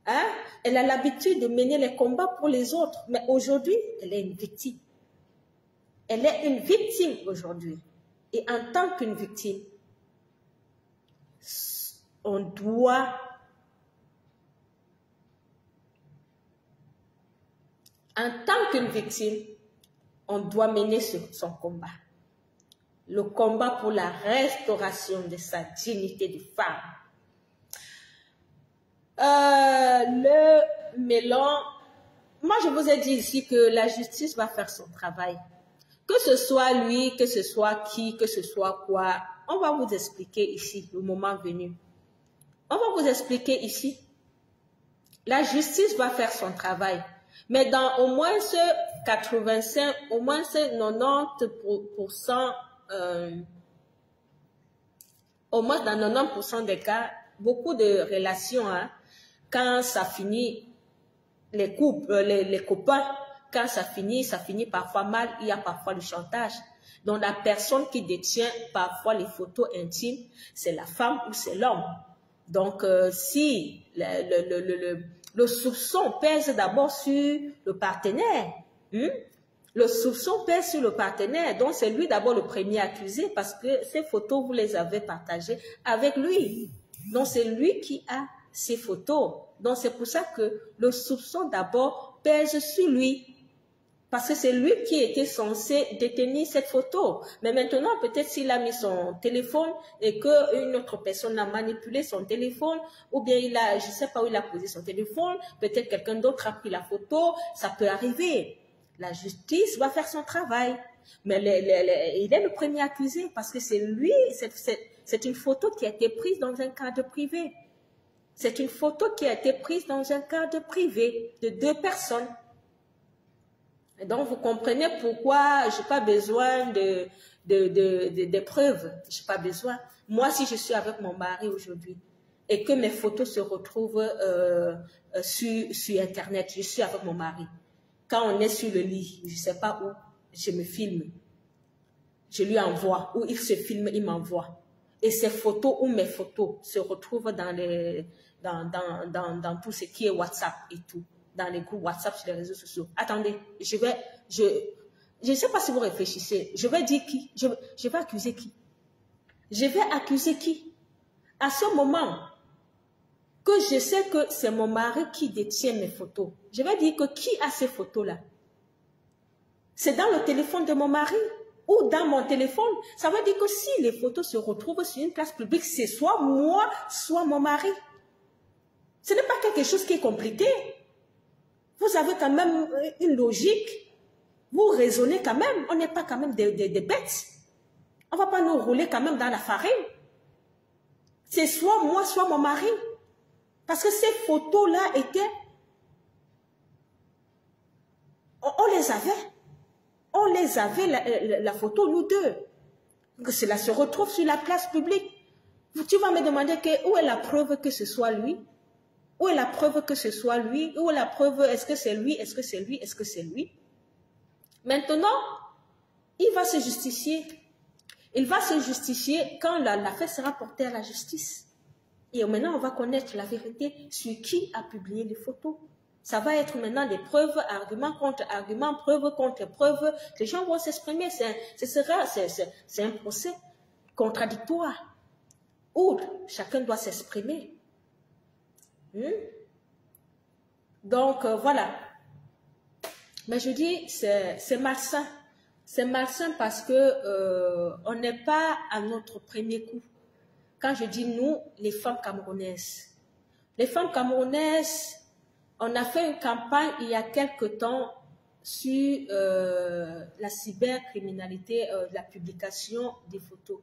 Hein? Elle a l'habitude de mener les combats pour les autres, mais aujourd'hui, elle est une victime. Elle est une victime aujourd'hui. Et en tant qu'une victime, on doit mener son combat. Le combat pour la restauration de sa dignité de femme. Le mélange, moi je vous ai dit ici que la justice va faire son travail. Que ce soit lui, que ce soit qui, que ce soit quoi, on va vous expliquer ici, le moment venu. On va vous expliquer ici. La justice va faire son travail. Mais dans au moins ce 85, au moins ce 90%, au moins dans 90% des cas, beaucoup de relations, hein, quand ça finit, les couples, les copains, quand ça finit parfois mal, il y a parfois le chantage. Donc la personne qui détient parfois les photos intimes, c'est la femme ou c'est l'homme. Donc si le soupçon pèse d'abord sur le partenaire, le soupçon pèse sur le partenaire, donc c'est lui d'abord le premier accusé parce que ces photos, vous les avez partagées avec lui. Donc c'est lui qui a ces photos. Donc c'est pour ça que le soupçon d'abord pèse sur lui. Parce que c'est lui qui était censé détenir cette photo. Mais maintenant, peut-être s'il a mis son téléphone et qu'une autre personne a manipulé son téléphone, ou bien il a, je ne sais pas où il a posé son téléphone, peut-être quelqu'un d'autre a pris la photo, ça peut arriver. La justice va faire son travail. Mais il est le premier accusé parce que c'est lui, c'est une photo qui a été prise dans un cadre privé. C'est une photo qui a été prise dans un cadre privé de deux personnes. Et donc, vous comprenez pourquoi je n'ai pas besoin de preuves. Je n'ai pas besoin. Moi, si je suis avec mon mari aujourd'hui et que mes photos se retrouvent sur Internet, je suis avec mon mari. Quand on est sur le lit, je ne sais pas où, je me filme. Je lui envoie. Ou il se filme, il m'envoie. Et ces photos ou mes photos se retrouvent dans tout ce qui est WhatsApp et tout. Dans les groupes WhatsApp, sur les réseaux sociaux. Attendez, je ne sais pas si vous réfléchissez. Je vais dire qui? Je vais accuser qui? Je vais accuser qui? À ce moment que je sais que c'est mon mari qui détient mes photos, je vais dire que qui a ces photos-là? C'est dans le téléphone de mon mari ou dans mon téléphone. Ça veut dire que si les photos se retrouvent sur une place publique, c'est soit moi, soit mon mari. Ce n'est pas quelque chose qui est compliqué. Vous avez quand même une logique. Vous raisonnez quand même. On n'est pas quand même des bêtes. On ne va pas nous rouler quand même dans la farine. C'est soit moi, soit mon mari. Parce que ces photos-là étaient... On les avait. On les avait, la photo, nous deux. Que cela se retrouve sur la place publique. Tu vas me demander où est la preuve que ce soit lui? Où est la preuve que ce soit lui? Où est la preuve, est-ce que c'est lui? Est-ce que c'est lui? Est-ce que c'est lui? Maintenant, il va se justifier. Il va se justifier quand l'affaire sera portée à la justice. Et maintenant, on va connaître la vérité sur qui a publié les photos. Ça va être maintenant des preuves, arguments contre arguments, preuves contre preuves. Les gens vont s'exprimer. C'est un procès contradictoire où chacun doit s'exprimer. Donc, voilà. Mais je dis, c'est malsain. C'est malsain parce que on n'est pas à notre premier coup. Quand je dis nous, les femmes camerounaises. Les femmes camerounaises, on a fait une campagne il y a quelque temps sur la cybercriminalité, la publication des photos.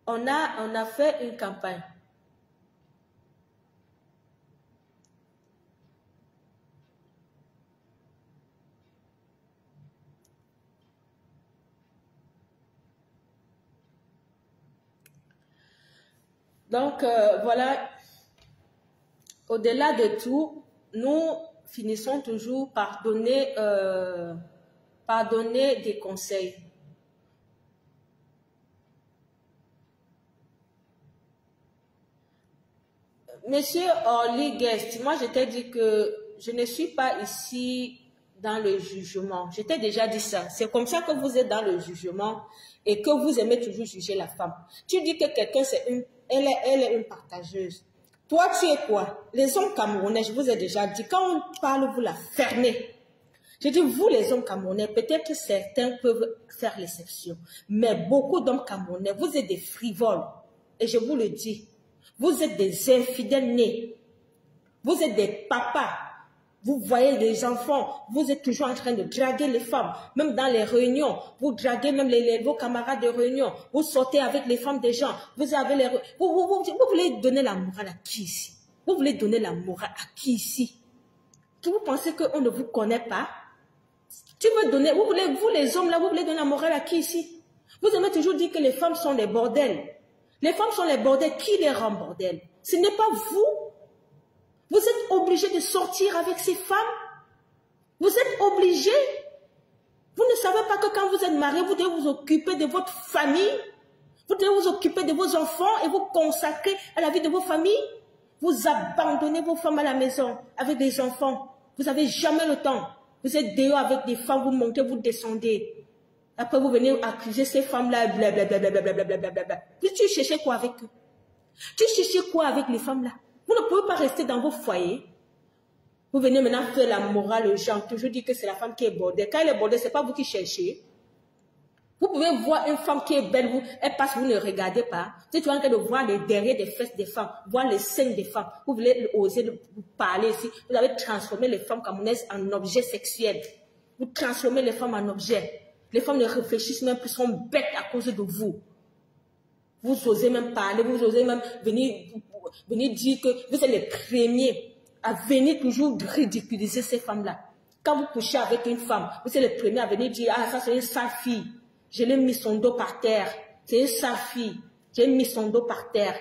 On a fait une campagne. Donc, voilà, au-delà de tout, nous finissons toujours par donner des conseils. Monsieur Orly Guest, moi je t'ai dit que je ne suis pas ici dans le jugement. Je t'ai déjà dit ça. C'est comme ça que vous êtes dans le jugement et que vous aimez toujours juger la femme. Tu dis que quelqu'un, elle est une partageuse. Toi, tu es quoi? Les hommes camerounais, je vous ai déjà dit, quand on parle, vous la fermez. Je dis, vous les hommes camerounais, peut-être certains peuvent faire l'exception. Mais beaucoup d'hommes camerounais, vous êtes des frivoles. Et je vous le dis. Vous êtes des infidèles nés. Vous êtes des papas. Vous voyez les enfants, vous êtes toujours en train de draguer les femmes. Même dans les réunions, vous draguez même vos camarades de réunion. Vous sortez avec les femmes des gens. Vous avez vous voulez donner la morale à qui ici? Vous voulez donner la morale à qui ici? Que vous pensez qu'on ne vous connaît pas? Tu veux donner, vous les hommes là, vous voulez donner la morale à qui ici? Vous aimez toujours dire que les femmes sont des bordels. Les femmes sont les bordels. Qui les rend bordels? Ce n'est pas vous. Vous êtes obligé de sortir avec ces femmes. Vous êtes obligé. Vous ne savez pas que quand vous êtes marié, vous devez vous occuper de votre famille. Vous devez vous occuper de vos enfants et vous consacrer à la vie de vos familles. Vous abandonnez vos femmes à la maison avec des enfants. Vous n'avez jamais le temps. Vous êtes dehors avec des femmes, vous montez, vous descendez. Après, vous venez accuser ces femmes-là, blablabla. Puis tu cherchais quoi avec eux? Tu cherchais quoi avec les femmes-là? Vous ne pouvez pas rester dans vos foyers. Vous venez maintenant faire la morale aux gens, toujours dire que c'est la femme qui est bordée. Quand elle est bordée, ce n'est pas vous qui cherchez. Vous pouvez voir une femme qui est belle, elle passe, vous ne regardez pas. Vous êtes en train de voir les derrière des fesses des femmes, voir les seins des femmes. Vous voulez oser vous parler ici. Vous avez transformé les femmes camerounaises en objets sexuels. Vous transformez les femmes en objets. Les femmes ne réfléchissent même plus, sont bêtes à cause de vous. Vous osez même parler, vous osez même venir dire que vous êtes les premiers à venir toujours ridiculiser ces femmes-là. Quand vous couchez avec une femme, vous êtes les premiers à venir dire « Ah, ça c'est une sale fille. Je l'ai mis son dos par terre. C'est une sale fille. J'ai mis son dos par terre. »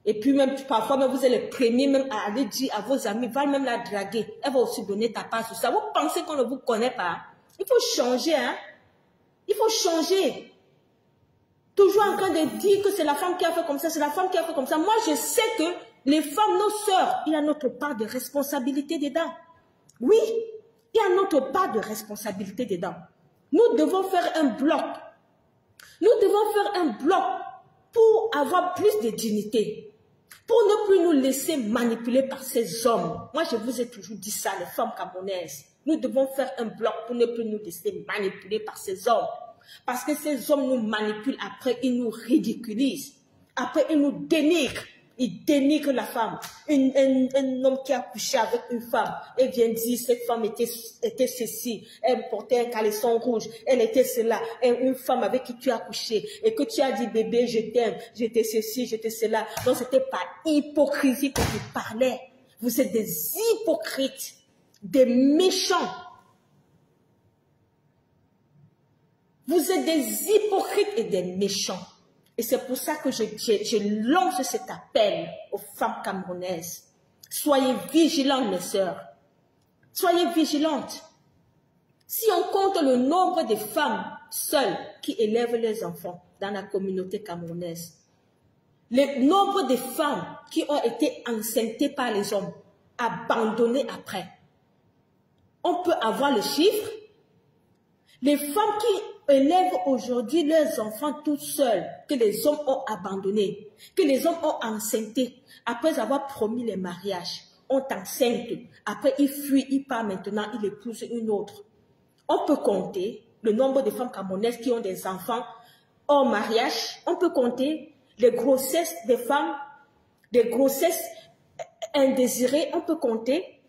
Et puis même, parfois, même, vous êtes les premiers même à aller dire à vos amis, va même la draguer. Elle va aussi donner ta part sur ça. Vous pensez qu'on ne vous connaît pas? Il faut changer, hein? Il faut changer. Toujours en train de dire que c'est la femme qui a fait comme ça, c'est la femme qui a fait comme ça. Moi, je sais que les femmes, nos sœurs, il y a notre part de responsabilité dedans. Oui, il y a notre part de responsabilité dedans. Nous devons faire un bloc. Nous devons faire un bloc pour avoir plus de dignité. Pour ne plus nous laisser manipuler par ces hommes. Moi, je vous ai toujours dit ça, les femmes camerounaises. Nous devons faire un bloc pour ne plus nous laisser manipuler par ces hommes. Parce que ces hommes nous manipulent, après ils nous ridiculisent. Après ils nous dénigrent. Ils dénigrent la femme. Un homme qui a couché avec une femme, et vient dire cette femme était ceci, elle portait un caleçon rouge, elle était cela. Une femme avec qui tu as couché, et que tu as dit bébé je t'aime, j'étais ceci, j'étais cela. Donc c'était par hypocrisie que tu parlais. Vous êtes des hypocrites, des méchants. Vous êtes des hypocrites et des méchants. Et c'est pour ça que je lance cet appel aux femmes camerounaises. Soyez vigilantes, mes sœurs. Soyez vigilantes. Si on compte le nombre de femmes seules qui élèvent leurs enfants dans la communauté camerounaise, le nombre de femmes qui ont été enceintes par les hommes, abandonnées après, on peut avoir le chiffre. Les femmes qui élèvent aujourd'hui leurs enfants toutes seules, que les hommes ont abandonnés, que les hommes ont enceintés, après avoir promis les mariages, ont enceinte, après ils fuient, ils partent maintenant, ils épousent une autre. On peut compter le nombre de femmes camerounaises qui ont des enfants hors mariage, on peut compter les grossesses des femmes, des grossesses indésirées, on peut compter,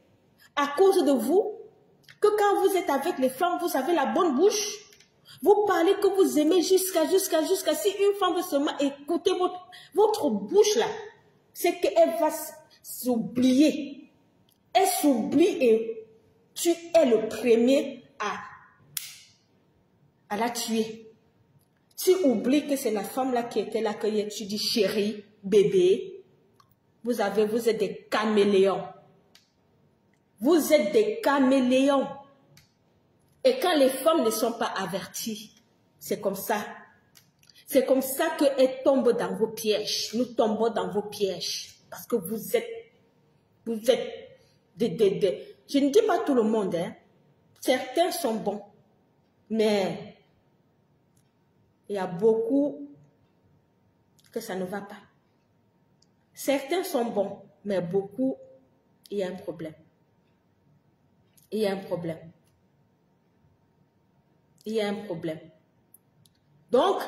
à cause de vous, que quand vous êtes avec les femmes, vous avez la bonne bouche. Vous parlez que vous aimez jusqu'à si une femme veut seulement écouter votre bouche là, c'est qu'elle va s'oublier. Elle s'oublie et tu es le premier à la tuer. Tu oublies que c'est la femme là qui était là, que tu dis chérie, bébé. Vous êtes des caméléons. Vous êtes des caméléons. Et quand les femmes ne sont pas averties, c'est comme ça. C'est comme ça qu'elles tombent dans vos pièges. Nous tombons dans vos pièges. Parce que vous êtes je ne dis pas tout le monde, hein. Certains sont bons. Mais il y a beaucoup que ça ne va pas. Certains sont bons, mais beaucoup, il y a un problème. Il y a un problème. Il y a un problème. Donc,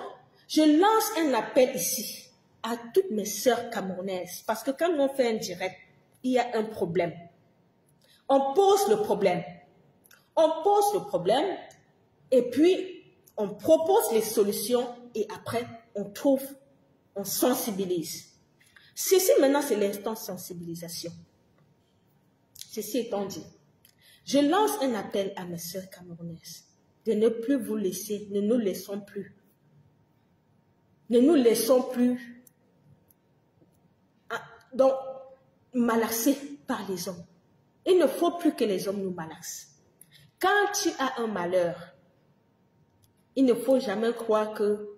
je lance un appel ici à toutes mes sœurs camerounaises, parce que quand on fait un direct, il y a un problème. On pose le problème. On pose le problème et puis on propose les solutions et après on trouve, on sensibilise. Ceci maintenant c'est l'instant sensibilisation. Ceci étant dit, je lance un appel à mes sœurs camerounaises de ne plus vous laisser, ne nous laissons plus. Ne nous laissons plus donc malaxer par les hommes. Il ne faut plus que les hommes nous malaxent. Quand tu as un malheur, il ne faut jamais croire que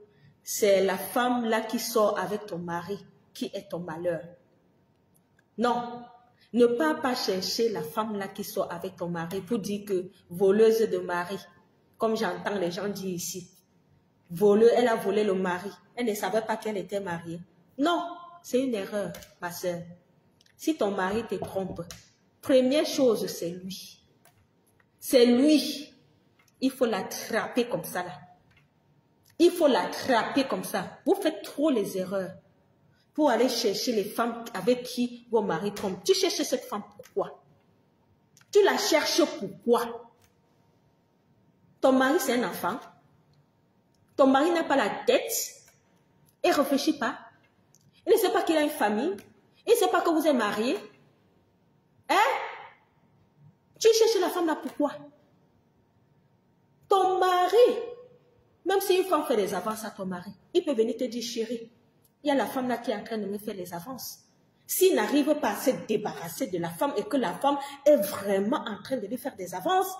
c'est la femme là qui sort avec ton mari qui est ton malheur. Non, ne pars pas chercher la femme là qui sort avec ton mari pour dire que voleuse de mari, comme j'entends les gens dire ici. Voleuse, elle a volé le mari. Elle ne savait pas qu'elle était mariée. Non, c'est une erreur, ma soeur. Si ton mari te trompe, première chose, c'est lui. C'est lui. Il faut l'attraper comme ça, là. Il faut l'attraper comme ça. Vous faites trop les erreurs pour aller chercher les femmes avec qui vos maris trompent. Tu cherches cette femme pourquoi? Tu la cherches pourquoi? Ton mari, c'est un enfant. Ton mari n'a pas la tête. Il ne réfléchit pas. Il ne sait pas qu'il a une famille. Il ne sait pas que vous êtes mariés. Hein? Tu cherches la femme là pourquoi? Ton mari, même si une femme fait des avances à ton mari, il peut venir te dire, chérie, il y a la femme là qui est en train de me faire les avances. S'il n'arrive pas à se débarrasser de la femme et que la femme est vraiment en train de lui faire des avances,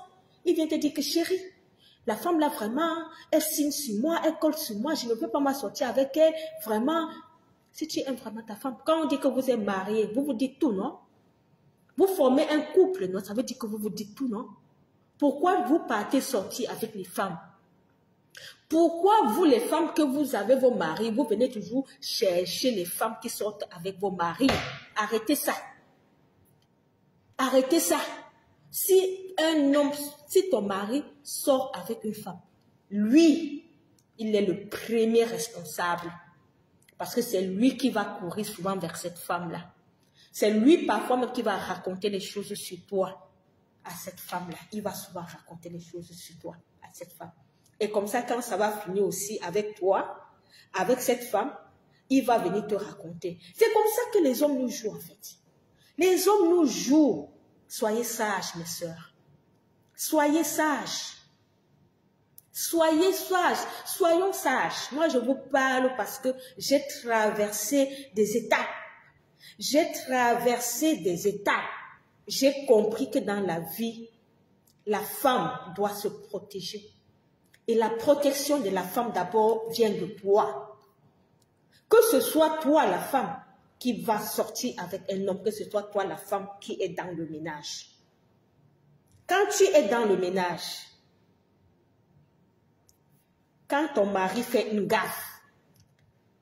il vient te dire que chérie, la femme là vraiment, elle signe sur moi, elle colle sur moi, je ne peux pas m'assortir avec elle, vraiment. Si tu aimes vraiment ta femme, quand on dit que vous êtes mariés, vous vous dites tout, non? Vous formez un couple, non? Ça veut dire que vous vous dites tout, non? Pourquoi vous partez sortir avec les femmes? Pourquoi vous, les femmes que vous avez vos maris, vous venez toujours chercher les femmes qui sortent avec vos maris? Arrêtez ça. Arrêtez ça. Si un homme, si ton mari sort avec une femme, lui, il est le premier responsable. Parce que c'est lui qui va courir souvent vers cette femme-là. C'est lui parfois même qui va raconter les choses sur toi à cette femme-là. Il va souvent raconter les choses sur toi à cette femme. Et comme ça, quand ça va finir aussi avec toi, avec cette femme, il va venir te raconter. C'est comme ça que les hommes nous jouent en fait. Les hommes nous jouent. Soyez sages, mes sœurs. Soyez sages. Soyez sages. Soyons sages. Moi, je vous parle parce que j'ai traversé des étapes. J'ai traversé des étapes. J'ai compris que dans la vie, la femme doit se protéger. Et la protection de la femme d'abord vient de toi. Que ce soit toi la femme qui va sortir avec un homme, que ce soit toi la femme qui est dans le ménage. Quand tu es dans le ménage, quand ton mari fait une gaffe,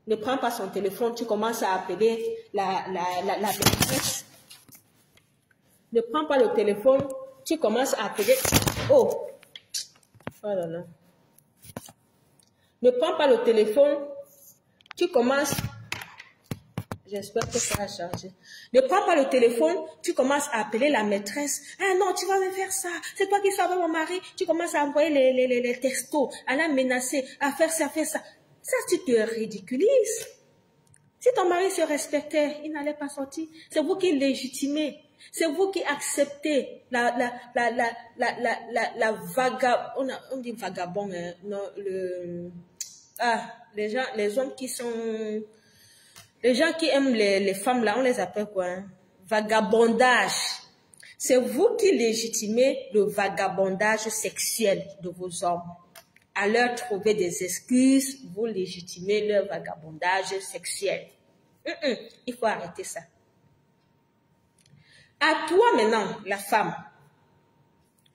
ne prends pas son téléphone, tu commences à appeler la maîtresse. Ne prends pas le téléphone, tu commences à appeler... Oh là là. Ne prends pas le téléphone, tu commences... J'espère que ça a changé. Ne prends pas le téléphone, tu commences à appeler la maîtresse. Ah non, tu vas me faire ça. C'est toi qui sors avec mon mari. Tu commences à envoyer les textos, à la menacer, à faire ça, faire ça. Ça, tu te ridiculises. Si ton mari se respectait, il n'allait pas sortir. C'est vous qui légitimez. C'est vous qui acceptez on dit vagabond, hein, non, les hommes qui sont, les gens qui aiment les femmes là, on les appelle quoi, hein? Vagabondage. C'est vous qui légitimez le vagabondage sexuel de vos hommes. À leur trouver des excuses, vous légitimez leur vagabondage sexuel. Il faut arrêter ça. À toi maintenant,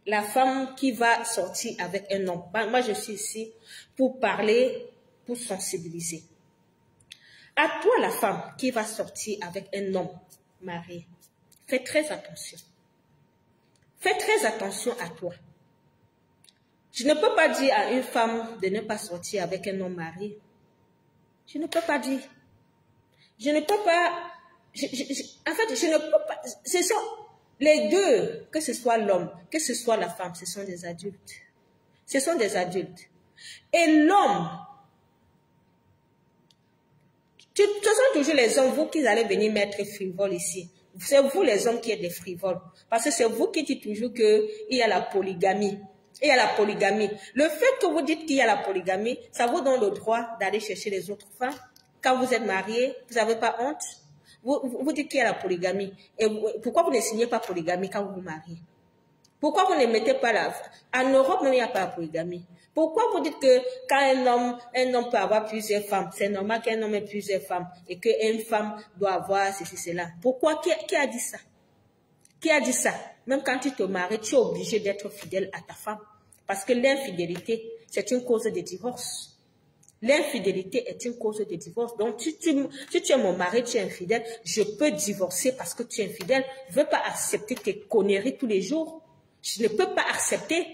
la femme qui va sortir avec un homme. Moi, je suis ici pour parler, pour sensibiliser. À toi, la femme qui va sortir avec un homme marié, fais très attention. Fais très attention à toi. Je ne peux pas dire à une femme de ne pas sortir avec un homme marié. Je ne peux pas dire. Je ne peux pas... en fait, je ne peux pas... Ce sont les deux, que ce soit l'homme, que ce soit la femme, ce sont des adultes. Ce sont des adultes. Et l'homme, ce sont toujours les hommes, vous qui allez venir mettre frivole ici. C'est vous les hommes qui êtes des frivoles. Parce que c'est vous qui dites toujours qu'il y a la polygamie. Il y a la polygamie. Le fait que vous dites qu'il y a la polygamie, ça vous donne le droit d'aller chercher les autres femmes. Quand vous êtes marié, vous n'avez pas honte. Vous dites qu'il y a la polygamie. Et pourquoi vous ne signez pas polygamie quand vous vous mariez? Pourquoi vous ne mettez pas la... En Europe, même, il n'y a pas la polygamie. Pourquoi vous dites que quand un homme peut avoir plusieurs femmes, c'est normal qu'un homme ait plusieurs femmes et qu'une femme doit avoir ceci, cela? Pourquoi? Qui a dit ça? Qui a dit ça? Même quand tu te maries, tu es obligé d'être fidèle à ta femme. Parce que l'infidélité, c'est une cause de divorce. L'infidélité est une cause de divorce. Donc, si tu es mon mari, tu es infidèle, je peux divorcer parce que tu es infidèle. Je ne veux pas accepter tes conneries tous les jours. Je ne peux pas accepter.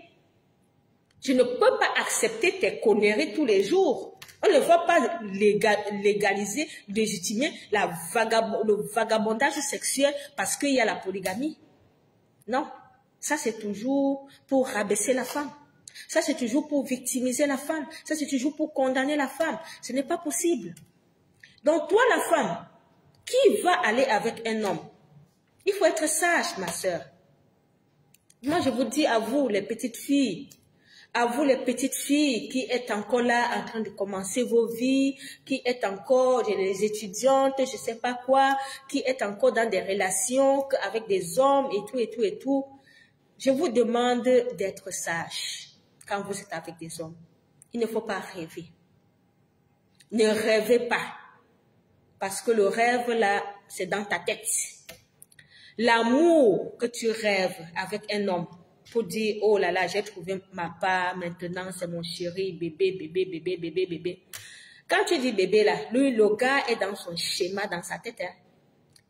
Je ne peux pas accepter tes conneries tous les jours. On ne va pas légaliser, légitimer le vagabondage sexuel parce qu'il y a la polygamie. Non, ça c'est toujours pour rabaisser la femme. Ça c'est toujours pour victimiser la femme. Ça c'est toujours pour condamner la femme. Ce n'est pas possible. Donc toi la femme, qui va aller avec un homme? Il faut être sage, ma soeur. Moi je vous dis à vous les petites filles, qui êtes encore là en train de commencer vos vies, qui êtes encore des étudiantes, je ne sais pas quoi, qui êtes encore dans des relations avec des hommes et tout, et tout, et tout. Je vous demande d'être sage quand vous êtes avec des hommes. Il ne faut pas rêver. Ne rêvez pas. Parce que le rêve, là, c'est dans ta tête. L'amour que tu rêves avec un homme, pour dire, oh là là, j'ai trouvé ma part, maintenant c'est mon chéri, bébé, bébé, bébé, bébé, bébé. Quand tu dis bébé là, lui, le gars est dans son schéma, dans sa tête. Hein.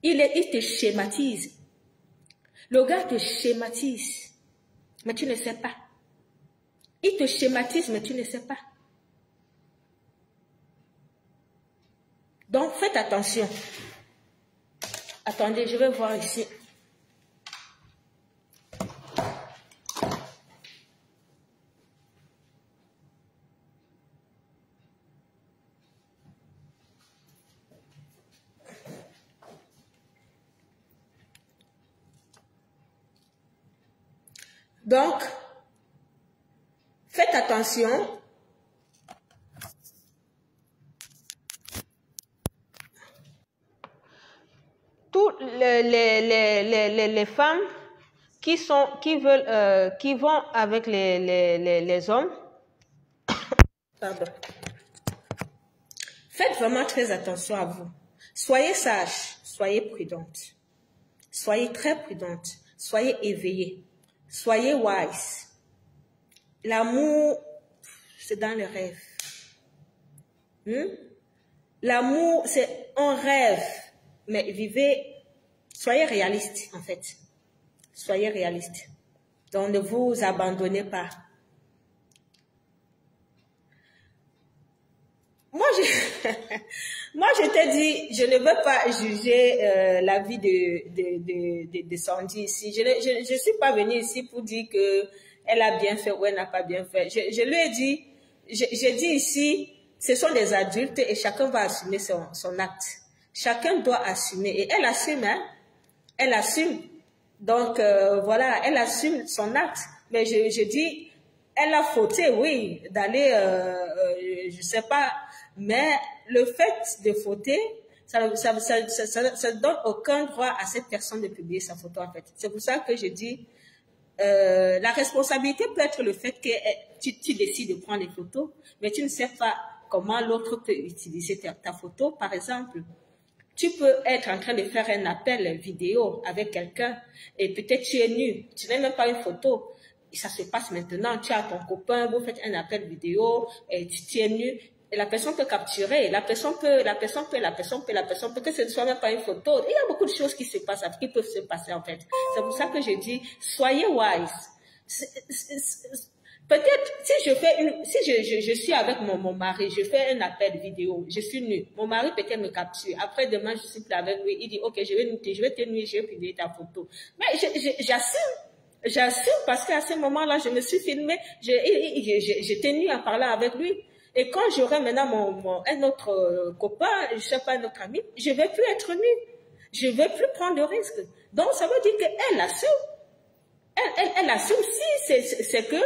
Il te schématise. Le gars te schématise, mais tu ne sais pas. Il te schématise, mais tu ne sais pas. Donc, faites attention. Attendez, je vais voir ici. Donc, faites attention. Toutes les femmes qui vont avec les hommes, pardon. Faites vraiment très attention à vous. Soyez sages, soyez prudentes. Soyez très prudentes, soyez éveillées. Soyez wise. L'amour, c'est dans le rêve. L'amour, c'est un rêve. Mais vivez, soyez réaliste en fait. Soyez réaliste. Donc ne vous abandonnez pas. Moi, je t'ai dit, je ne veux pas juger la vie de Sandy ici. Je ne suis pas venue ici pour dire qu'elle a bien fait ou elle n'a pas bien fait. Je lui ai dit, j'ai dit ici, ce sont des adultes et chacun va assumer son acte. Chacun doit assumer. Et elle assume, hein. Elle assume. Donc, voilà, elle assume son acte. Mais je dis, elle a fauté, oui, d'aller, je sais pas. Mais le fait de fauter, ça ne donne aucun droit à cette personne de publier sa photo, en fait. C'est pour ça que je dis, la responsabilité peut être le fait que tu décides de prendre des photos, mais tu ne sais pas comment l'autre peut utiliser ta photo. Par exemple, tu peux être en train de faire un appel vidéo avec quelqu'un et peut-être tu es nu, tu n'as même pas une photo. Et ça se passe maintenant, tu as ton copain, vous faites un appel vidéo et tu es nu. Et la personne peut capturer, la personne peut, que ce ne soit même pas une photo. Il y a beaucoup de choses qui se passent, qui peuvent se passer en fait. C'est pour ça que je dis, soyez wise. Peut-être, si je fais je suis avec mon mari, je fais un appel vidéo, je suis nue. Mon mari peut-être me capture. Après, demain, je suis plus avec lui. Il dit, OK, je vais te nuire, je vais publier ta photo. Mais j'assume. J'assume parce qu'à ce moment-là, je me suis filmée. J'étais nue en parlant avec lui. Et quand j'aurai maintenant un autre copain, je sais pas, un autre ami, je vais plus être nue. Je vais plus prendre de risque. Donc, ça veut dire qu'elle assume. Elle assume si c'est que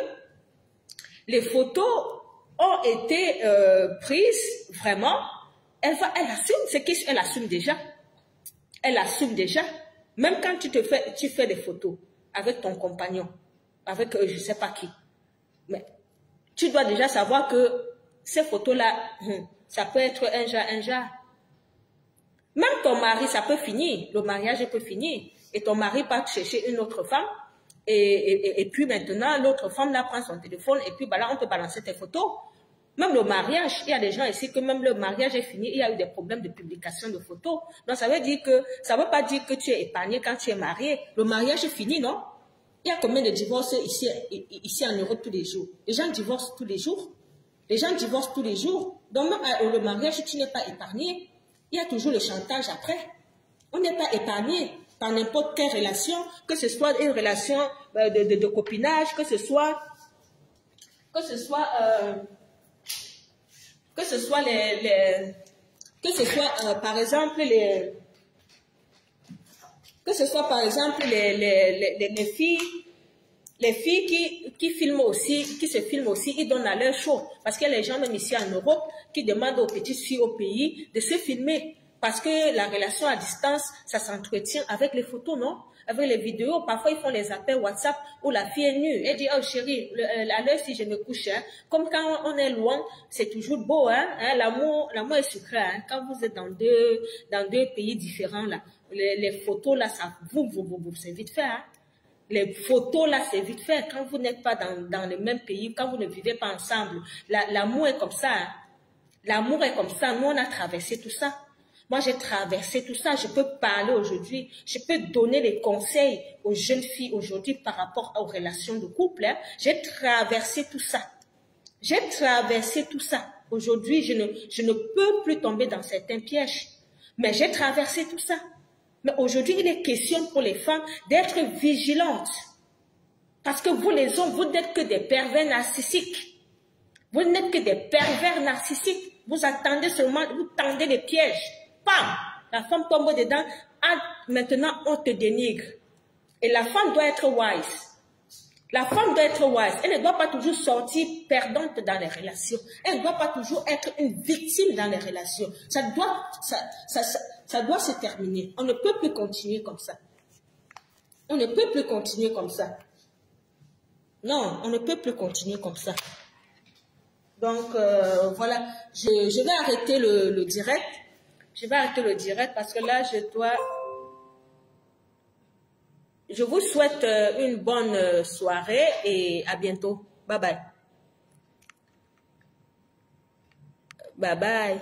les photos ont été prises vraiment, elle assume, c'est qu'elle assume déjà. Elle assume déjà. Même quand tu fais des photos avec ton compagnon, avec je ne sais pas qui, mais tu dois déjà savoir que ces photos-là, ça peut être un genre. Même ton mari, ça peut finir, le mariage peut finir, et ton mari part chercher une autre femme, et puis maintenant, l'autre femme là prend son téléphone, et puis bah là, on peut balancer tes photos. Même le mariage, il y a des gens ici que même le mariage est fini, il y a eu des problèmes de publication de photos. Donc ça veut veut pas dire que tu es épargné quand tu es marié. Le mariage est fini, non? Il y a combien de divorces ici en Europe tous les jours? Les gens divorcent tous les jours. Les gens divorcent tous les jours. Donc même le mariage, tu n'es pas épargné. Il y a toujours le chantage après. On n'est pas épargné par n'importe quelle relation, que ce soit une relation de copinage, que ce soit par exemple les filles qui filment aussi, qui se filment aussi, ils donnent à leur show. Parce qu'il y a les gens même ici en Europe qui demandent aux petites filles au pays de se filmer. Parce que la relation à distance, ça s'entretient avec les photos, non? Avec les vidéos. Parfois, ils font les appels WhatsApp où la fille est nue. Elle dit, oh chérie, à l'heure si je me couche, hein. Comme quand on est loin, c'est toujours beau, hein. L'amour est sucré, hein. Quand vous êtes dans deux pays différents, là, les photos, là, ça, c'est vite fait, hein. Les photos, là, c'est vite fait. Quand vous n'êtes pas dans le même pays, quand vous ne vivez pas ensemble, l'amour est comme ça, hein. L'amour est comme ça. Nous, on a traversé tout ça. Moi, j'ai traversé tout ça. Je peux parler aujourd'hui. Je peux donner les conseils aux jeunes filles aujourd'hui par rapport aux relations de couple. Hein. J'ai traversé tout ça. J'ai traversé tout ça. Aujourd'hui, je ne peux plus tomber dans certains pièges. Mais j'ai traversé tout ça. Mais aujourd'hui, il est question pour les femmes d'être vigilantes. Parce que vous, les hommes, vous n'êtes que des pervers narcissiques. Vous n'êtes que des pervers narcissiques. Vous attendez seulement, vous tendez les pièges. Pam! La femme tombe dedans. Ah, maintenant, on te dénigre. Et la femme doit être wise. La femme doit être wise. Elle ne doit pas toujours sortir perdante dans les relations. Elle ne doit pas toujours être une victime dans les relations. Ça doit se terminer. On ne peut plus continuer comme ça. On ne peut plus continuer comme ça. Non, on ne peut plus continuer comme ça. Donc, voilà. Je vais arrêter le direct. Je vais arrêter le direct parce que là, je vous souhaite une bonne soirée et à bientôt. Bye bye. Bye bye.